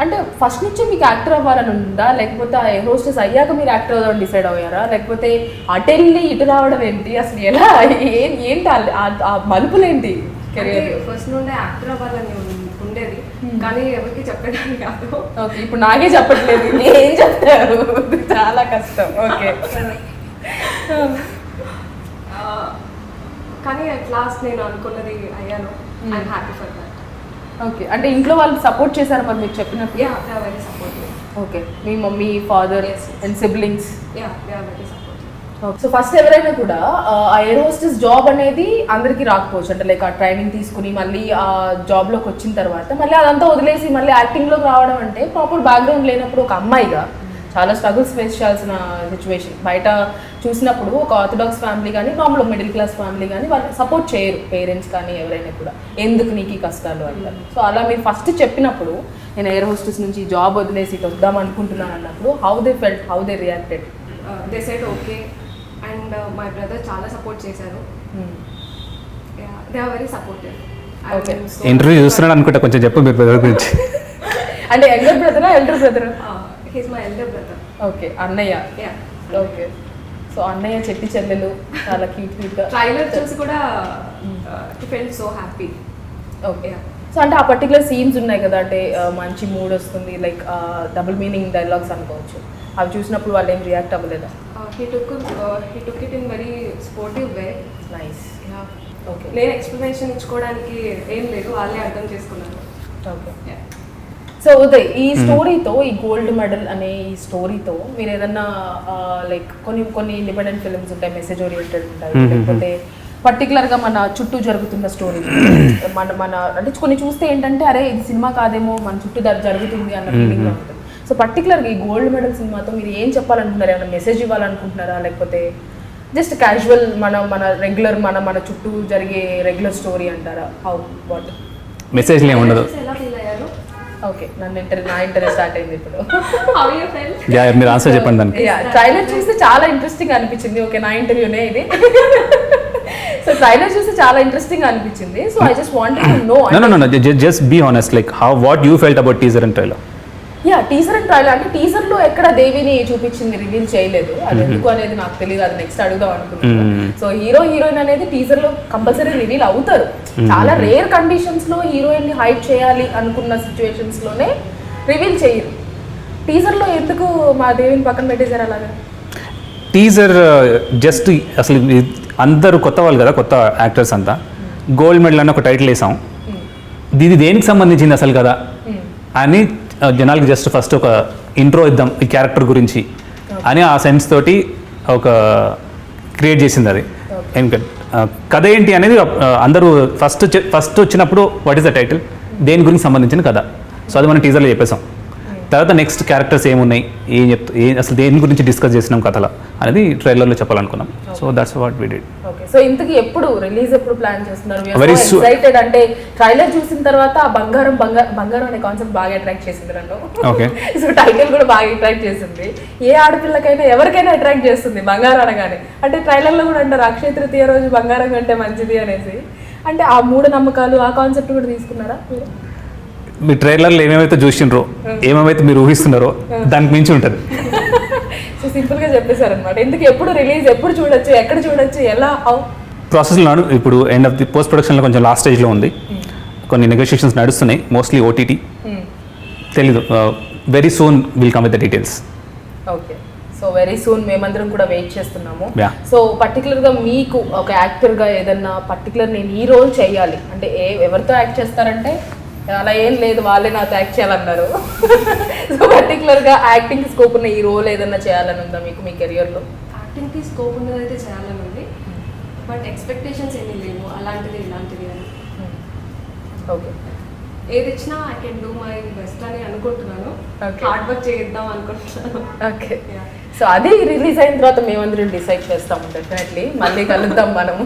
అంటే ఫస్ట్ నుంచి మీకు యాక్టర్ అవ్వాలని ఉందా, లేకపోతే ఆ ఎయిర్ హోస్టెస్ అయ్యాక మీరు యాక్టర్ అవుదామని డిసైడ్ అయ్యారా, లేకపోతే అటు వెళ్ళి ఇటు రావడం ఏంటి, అసలు ఎలా ఏంటి ఆ మలుపులేంటి కెరియర్? ఫస్ట్ నుండే యాక్టర్ అవ్వాలని ఉండేది, కానీ ఎవరికి చెప్పడానికి కాదు. ఓకే, ఇప్పుడు నాకే చెప్పట్లేదు, ఏం చెప్తారు, చాలా కష్టం. ఓకే. కానీ అట్ లాస్ట్ నేను అనుకున్నది అయ్యాను. I'm happy for that. Okay, అంటే ఇంట్లో వాళ్ళు సపోర్ట్ చేశారు మరి మీకు చెప్పినప్పుడు? Yeah, they are very supportive. Okay, మీ mummy, father and siblings? Yeah, they are very supportive. So first ఎవరైనా కూడా ఆ ఎయిర్ హోస్టెస్ జాబ్ అనేది అందరికీ రాకపోవచ్చు. అంటే లైక్ ఆ ట్రైనింగ్ తీసుకుని మళ్ళీ ఆ జాబ్లోకి వచ్చిన తర్వాత మళ్ళీ అదంతా వదిలేసి మళ్ళీ యాక్టింగ్లోకి రావడం అంటే ప్రాపర్ బ్యాక్గ్రౌండ్ లేనప్పుడు ఒక అమ్మాయిగా చాలా స్ట్రగుల్స్ ఫేస్ చేయాల్సిన సిచ్యువేషన్. బయట చూసినప్పుడు ఒక ఆర్థడాక్స్ ఫ్యామిలీ కానీ మామూలు మిడిల్ క్లాస్ ఫ్యామిలీ కానీ వాళ్ళు సపోర్ట్ చేయరు, పేరెంట్స్ కానీ ఎవరైనా కూడా, ఎందుకు నీకు ఈ కష్టాలు అంటారు. సో అలా మీరు ఫస్ట్ చెప్పినప్పుడు నేను ఎయిర్ హోస్టెస్ నుంచి జాబ్ వదిలేసి ఇటు వద్దాం అనుకుంటున్నాను అన్నప్పుడు how they felt, how they reacted? They said okay, and my brother చాలా సపోర్ట్ చేశారు. They are very supportive. Okay, interview చూస్తున్నాడు అనుకుంటా, కొంచెం చెప్పు మీరు బ్రదర్ గురించి. అంటే యంగర్ బ్రదరా, ఎల్డర్ బ్రదరా? He's my elder brother. Okay, అన్నయ్య. Yeah, okay. సో అన్నయ్య చెట్టి చెల్లెలు చాలా క్యూట్గా. ట్రైలర్ చూసి కూడా felt so happy. Okay. So అంటే ఆ పర్టికులర్ సీన్స్ ఉన్నాయి కదా, అంటే మంచి మూడ్ వస్తుంది, లైక్ డబుల్ మీనింగ్ డైలాగ్స్ అనుకోవచ్చు, అవి చూసినప్పుడు వాళ్ళు ఏం రియాక్ట్ అవ్వలేదా? He took it in very sportive way. Okay నేను ఎక్స్ప్లెనేషన్ ఇచ్చుకోవడానికి ఏం లేదు, వాళ్ళే అర్థం చేసుకున్నారు. ఓకే. సో ఉదయ్, ఈ స్టోరీతో, ఈ గోల్డ్ మెడల్ అనే ఈ స్టోరీతో మీరు ఏదన్నా లైక్ కొన్ని ఇండిపెండెంట్ ఫిల్మ్స్ ఉంటాయి, మెసేజ్ ఓరియంటెడ్ ఉంటాయి, లేకపోతే పర్టికులర్గా మన చుట్టూ జరుగుతున్న స్టోరీ మన అంటే కొన్ని చూస్తే ఏంటంటే అరే ఇది సినిమా కాదేమో మన చుట్టూ జరుగుతుంది అన్న ఫీలింగ్లో ఉంటుంది. సో పర్టికులర్గా ఈ గోల్డ్ మెడల్ సినిమాతో మీరు ఏం చెప్పాలనుకుంటున్నారు? ఏమైనా మెసేజ్ ఇవ్వాలనుకుంటున్నారా, లేకపోతే జస్ట్ క్యాజువల్ మన రెగ్యులర్ మన చుట్టూ జరిగే రెగ్యులర్ స్టోరీ అంటారా? హౌ వాట్ మెసేజ్లు ఏమి ఉండదు. ఎలా ఫీల్ అయ్యారు? ఓకే, నా ఇంటర్వ్యూ స్టార్ట్ అయింది ఇప్పుడు. How you felt? మీరు ఆన్సర్ చెప్పండి దానికి. ట్రైలర్ చూస్తే చాలా ఇంట్రెస్టింగ్ అనిపించింది. ఓకే, నా ఇంటర్వ్యూనే ఇది. సో ట్రైలర్ చూస్తే చాలా ఇంట్రెస్టింగ్ అనిపించింది. So I just wanted to know. No, just be honest, like what you felt about teaser and trailer. Yeah, teaser and trailer అంటే టీజర్లో ఎక్కడ దేవిని చూపించింది రివీల్ చేయలేదు. అది ఎందుకు అనేది నాకు తెలియదు, అది నెక్స్ట్ అడుగుదాం అనుకుంటున్నాను. సో హీరో హీరోయిన్ అనేది టీజర్లో కంపల్సరీ రివీల్ అవుతారు. చాలా రేర్ కండిషన్స్లో హీరోయిన్ని హైడ్ చేయాలి అనుకున్న సిచ్యువేషన్స్లోనే రివీల్ చేయరు. టీజర్లో ఎందుకు మా దేవిని పక్కన పెట్టేశారు అలాగా? టీజర్ జస్ట్ అసలు అందరూ కొత్త వాళ్ళు కదా, కొత్త యాక్టర్స్ అంతా. గోల్డ్ మెడల్ అని ఒక టైటిల్ వేసాం, ఇది దేనికి సంబంధించింది అసలు కదా అని జనాలకి జస్ట్ ఫస్ట్ ఒక ఇంట్రో ఇద్దాం ఈ క్యారెక్టర్ గురించి అని ఆ సెన్స్ తోటి ఒక క్రియేట్ చేసింది అది. కథ ఏంటి అనేది అందరూ ఫస్ట్ వచ్చినప్పుడు వాట్ ఈస్ ద టైటిల్, దేని గురించి సంబంధించిన కథ. సో అది మనం టీజర్లో చెప్పేసాం. తర్వాత నెక్స్ట్ క్యారెక్టర్స్ ఏమున్నాయి, అసలు దేని గురించి డిస్కస్ చేసినాం కథలో అనేది ట్రైలర్లో చెప్పాలనుకున్నాం. So that's what we did. Okay, so ఇంతకీ ఎప్పుడు రిలీజ్ ఎప్పుడు ప్లాన్ చేస్తున్నారు? Very soon. ఎక్సైటెడ్ అంటే ట్రైలర్ చూసిన తర్వాత ఆ బంగారం అనే కాన్సెప్ట్ బాగా అట్రాక్ట్ చేసింది నన్ను. ఓకే. సో టైటిల్ కూడా బాగా అట్రాక్ట్ చేసింది. ఏ ఆడపిల్లకైనా ఎవరికైనా అట్రాక్ట్ చేస్తుంది బంగారం అనగానే. అంటే ట్రైలర్లో కూడా అంటారు అక్షయ తృతీయ రోజు బంగారం కంటే మంచిది అనేసి. అంటే ఆ మూఢనమ్మకాలు ఆ కాన్సెప్ట్ కూడా తీసుకున్నారా మీరు? మీ ట్రైలర్లో ఏమేమైతే చూసిండ్రో, ఏమేమైతే మీరు ఊహిస్తున్నారో దానికి మించి ఉంటుంది. సో సింపుల్ గా చెప్పేశారు అనమాట. ఎందుకు ఎప్పుడు రిలీజ్, ఎప్పుడు చూడొచ్చు, ఎక్కడ చూడొచ్చు, ఎలా, హౌ ప్రాసెస్లో ఇప్పుడు ఎండ్ ఆఫ్ ది పోస్ట్ ప్రొడక్షన్లో కొంచెం లాస్ట్ స్టేజ్లో ఉంది. కొన్ని నెగోషియేషన్స్ నడుస్తున్నాయి, మోస్ట్లీ ఓటీటీ. తెలీదు, very soon will come with the details. Okay, so very soon మేమందరం కూడా వెయిట్ చేస్తున్నాము. Yeah. సో పర్టికులర్గా మీకు ఒక యాక్టర్గా ఏదన్నా పర్టికులర్ నేను ఈ రోల్ చేయాలి అంటే ఎవరితో యాక్ట్ చేస్తారంటే అలా ఏం లేదు, వాళ్ళే నాతో యాక్ట్ చేయాలన్నారు. సో పర్టికులర్గా యాక్టింగ్ స్కోప్ ఉన్న ఈ రోల్ ఏదన్నా చేయాలని ఉందా మీకు మీ కెరియర్లో? యాక్టింగ్కి స్కోప్ ఉన్నది అయితే చేయాలని ఉంది, బట్ ఎక్స్పెక్టేషన్స్ ఏమీ లేవు అలాంటిది ఇలాంటిది అని. ఓకే, ఏది ఇచ్చినా I can do my best అని అనుకుంటున్నాను. Okay. హార్డ్ వర్క్ చేద్దాం అనుకుంటున్నాను. ఓకే. సో అది రిలీజ్ అయిన తర్వాత మేమందరం డిసైడ్ చేస్తాము డెఫినెట్లీ. మళ్ళీ కలుద్దాం మనము.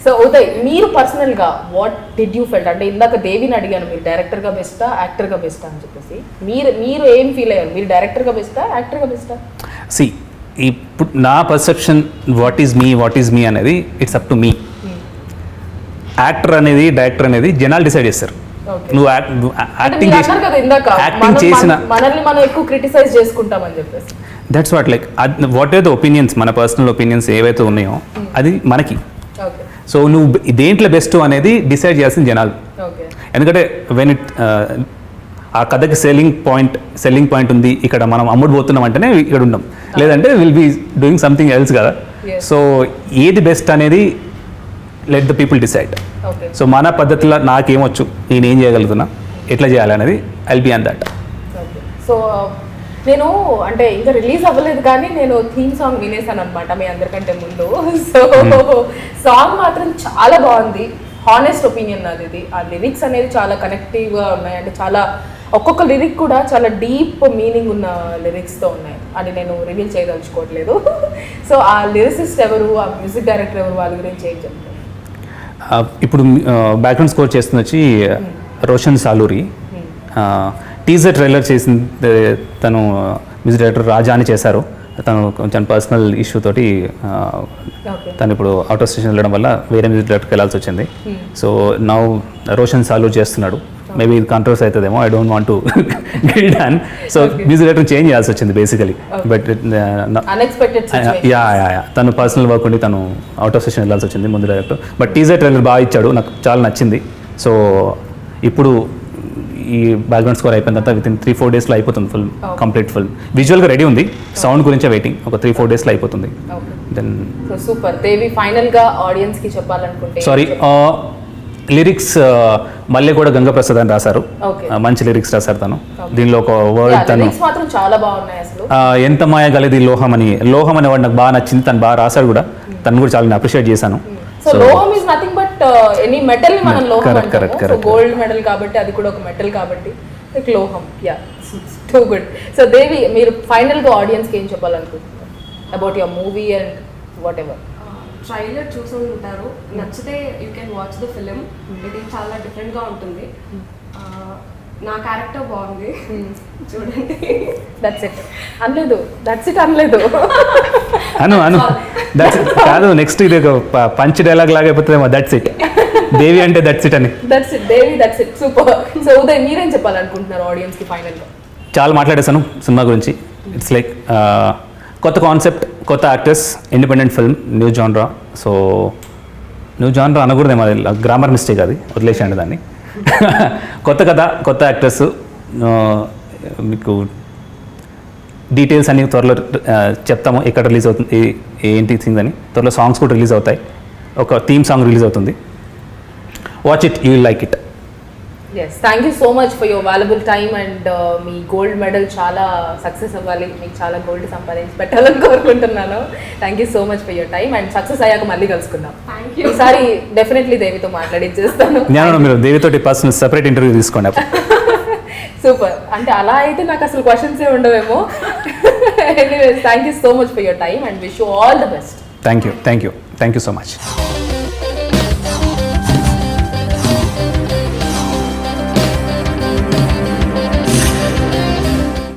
సో ఉదయ్, మీరు పర్సనల్గా వాట్ డిడ్ యూ ఫెల్ట్? అంటే ఇందాక దేవిని అడిగాను, మీరు డైరెక్టర్గా బెస్టా యాక్టర్గా బెస్టా అని చెప్పేసి. మీరు ఏం ఫీల్ అయ్యారు? మీరు డైరెక్టర్గా బెస్టా యాక్టర్గా బెస్టా? సి, ఇప్పుడు నా పర్సెప్షన్ వాట్ ఈజ్ మీ అనేది it's up to me. Actor అనేది డైరెక్టర్ అనేది జనాలు డిసైడ్ చేస్తారు. నువ్వు యాక్టింగ్ చేసిన మనల్ని మనం ఎక్కువ క్రిటిసైజ్ చేసుకుంటామని చెప్పేసి. That's what like what are the opinions, మన పర్సనల్ ఒపీనియన్స్ ఏవైతే ఉన్నాయో అది మనకి. ఓకే, సో నువ్వు దేంట్లో బెస్ట్ అనేది డిసైడ్ చేయాల్సిన జనాలు. ఓకే, ఎందుకంటే వెన్ ఇట్ ఆ కథకి సెల్లింగ్ పాయింట్ ఉంది, ఇక్కడ మనం అమ్ముడు పోతున్నాం అంటేనే ఇక్కడ ఉంటాం, లేదంటే will be doing something else కదా. సో ఏది బెస్ట్ అనేది let the people decide. Okay. So మన పద్ధతిలో నాకేమొచ్చు, నేనేం చేయగలుగుతున్నా, ఎట్లా చేయాలనేది I'll be on that. Okay. So నేను అంటే ఇంకా రిలీజ్ అవ్వలేదు కానీ నేను థీమ్ సాంగ్ వినేసాను అనమాట మీ అందరికంటే ముందు. సో సాంగ్ మాత్రం చాలా బాగుంది. హానెస్ట్ ఒపీనియన్ నాది ఇది. ఆ లిరిక్స్ అనేది చాలా కనెక్టివ్గా ఉన్నాయి. అంటే చాలా ఒక్కొక్క లిరిక్ కూడా చాలా డీప్ మీనింగ్ ఉన్న లిరిక్స్తో ఉన్నాయి. అది నేను రివీల్ చేయదలుచుకోవట్లేదు. సో ఆ లిరిసిస్ట్ ఎవరు, ఆ మ్యూజిక్ డైరెక్టర్ ఎవరు, వాళ్ళ గురించి ఏం చెప్తారు? ఇప్పుడు బ్యాక్గ్రౌండ్ స్కోర్ చేస్తుంది వచ్చి రోషన్ సాలూరి. టీజర్ ట్రైలర్ చేసింది తను మ్యూజిక్ డైరెక్టర్ రాజా అని చేశారు. తను కొంచెం పర్సనల్ ఇష్యూ తోటి తను ఇప్పుడు అవుట్ ఆఫ్ స్టేషన్ వెళ్ళడం వల్ల వేరే మ్యూజిక్ డైరెక్టర్కి వెళ్ళాల్సి వచ్చింది. సో నౌ రోషన్ సాలూరి చేస్తున్నాడు. మేబీ ఇది కంట్రోల్స్ అవుతుందేమో, I don't want to get done. So music director change చేయాల్సి వచ్చింది బేసికలీ. బట్ యా తను పర్సనల్ వర్క్ ఉండి తను అవుట్ ఆఫ్ స్టేషన్ వెళ్ళాల్సి వచ్చింది ముందు డైరెక్టర్. బట్ టీజర్ ట్రైలర్ బాగా ఇచ్చాడు, నాకు చాలా నచ్చింది. సో ఇప్పుడు ఈ బ్యాక్గ్రౌండ్ స్కోర్ అయిపోయిన తర్వాత విత్ ఇన్ 3-4 daysలో అయిపోతుంది ఫుల్ కంప్లీట్ ఫుల్. విజువల్గా రెడీ ఉంది, సౌండ్ గురించే వెయిటింగ్. ఒక 3-4 daysలో అయిపోతుంది. Then so super. Devi final గా ఆడియన్స్ కి చెప్పాలనుకుంటే సారీ లిరిక్స్ మళ్ళీ కూడా గంగప్రసాద్ అని రాశారు. Okay. మంచి లిరిక్స్ రాశారు తను. దీనిలో ఒక వర్డ్ తను లిరిక్స్ మాత్రం చాలా బాగున్నాయి అసలు. ఎంత మాయ గలది లోహం అని, లోహం అనే వాడు నాకు బాగా నచ్చింది, తను బాగా రాశాడు కూడా, తను కూడా చాలా అప్రిషియేట్ చేశాను. సో లోహం is nothing but any metal ని మనం లోహం correct, అంటాము. So correct. గోల్డ్ మెడల్ కాబట్టి అది కూడా ఒక మెటల్ కాబట్టి లైక్ లోహం. Yeah, too good. So Devi మీరు ఫైనల్ గా ఆడియన్స్ కి ఏం చెప్పాలనుకుంటున్నారు about your movie and what ever? Trailer చూసి ఉంటారు, నచ్చితే you can watch the film. ఇది చాలా డిఫరెంట్గా ఉంటుంది. నా క్యారెక్టర్ బాగుంది, చూడండి. దట్స్ ఇట్ అనలేదు, దట్స్ ఇట్ అనలేదు. అను దట్స్ ఇట్ కాదు, నెక్స్ట్ ఇది ఒక పంచ్ డైలాగ్ లాగా అయిపోతుందేమో, దట్స్ ఇట్ దేవి అంటే దట్స్ ఇట్ అని. That's it Devi, that's it. Super. So Uday మీరేం చెప్పాలనుకుంటున్నారు ఆడియన్స్ కి ఫైనల్ గా? చాలా మాట్లాడేశాను సినిమా గురించి. ఇట్స్ లైక్ కొత్త కాన్సెప్ట్, కొత్త actors, independent film, new genre. So new genre అనకూడదేమో, అది గ్రామర్ మిస్టేక్, అది వదిలేసాను దాన్ని. కొత్త కథ, కొత్త యాక్టర్స్, మీకు డీటెయిల్స్ అన్ని త్వరలో చెప్తాము, ఎక్కడ రిలీజ్ అవుతుంది, ఏంటి థింగ్ అని. త్వరలో సాంగ్స్ కూడా రిలీజ్ అవుతాయి, ఒక థీమ్ సాంగ్ రిలీజ్ అవుతుంది. Watch it, you will like it. Yes, thank you so much for your valuable time and మీ గోల్డ్ మెడల్ చాలా సక్సెస్ అవ్వాలి, మీకు చాలా గోల్డ్ సంపాదించి పెట్టాలని కోరుకుంటున్నాను. Thank you so much for your time and success అయ్యాక మళ్ళీ కలుసుకుందాం. Thank you. ఈసారి డెఫినెట్లీ దేవితో మాట్లాడిచ్చేస్తాను. నేను మీరు దేవితోటి పర్సనల్ సెపరేట్ ఇంటర్వ్యూ తీసుకోండి. సూపర్. అంటే అలా అయితే నాకు అసలు క్వశ్చన్సే ఉండవేమో. Anyways, thank you so much for your time and wish you all the best. Thank you so much.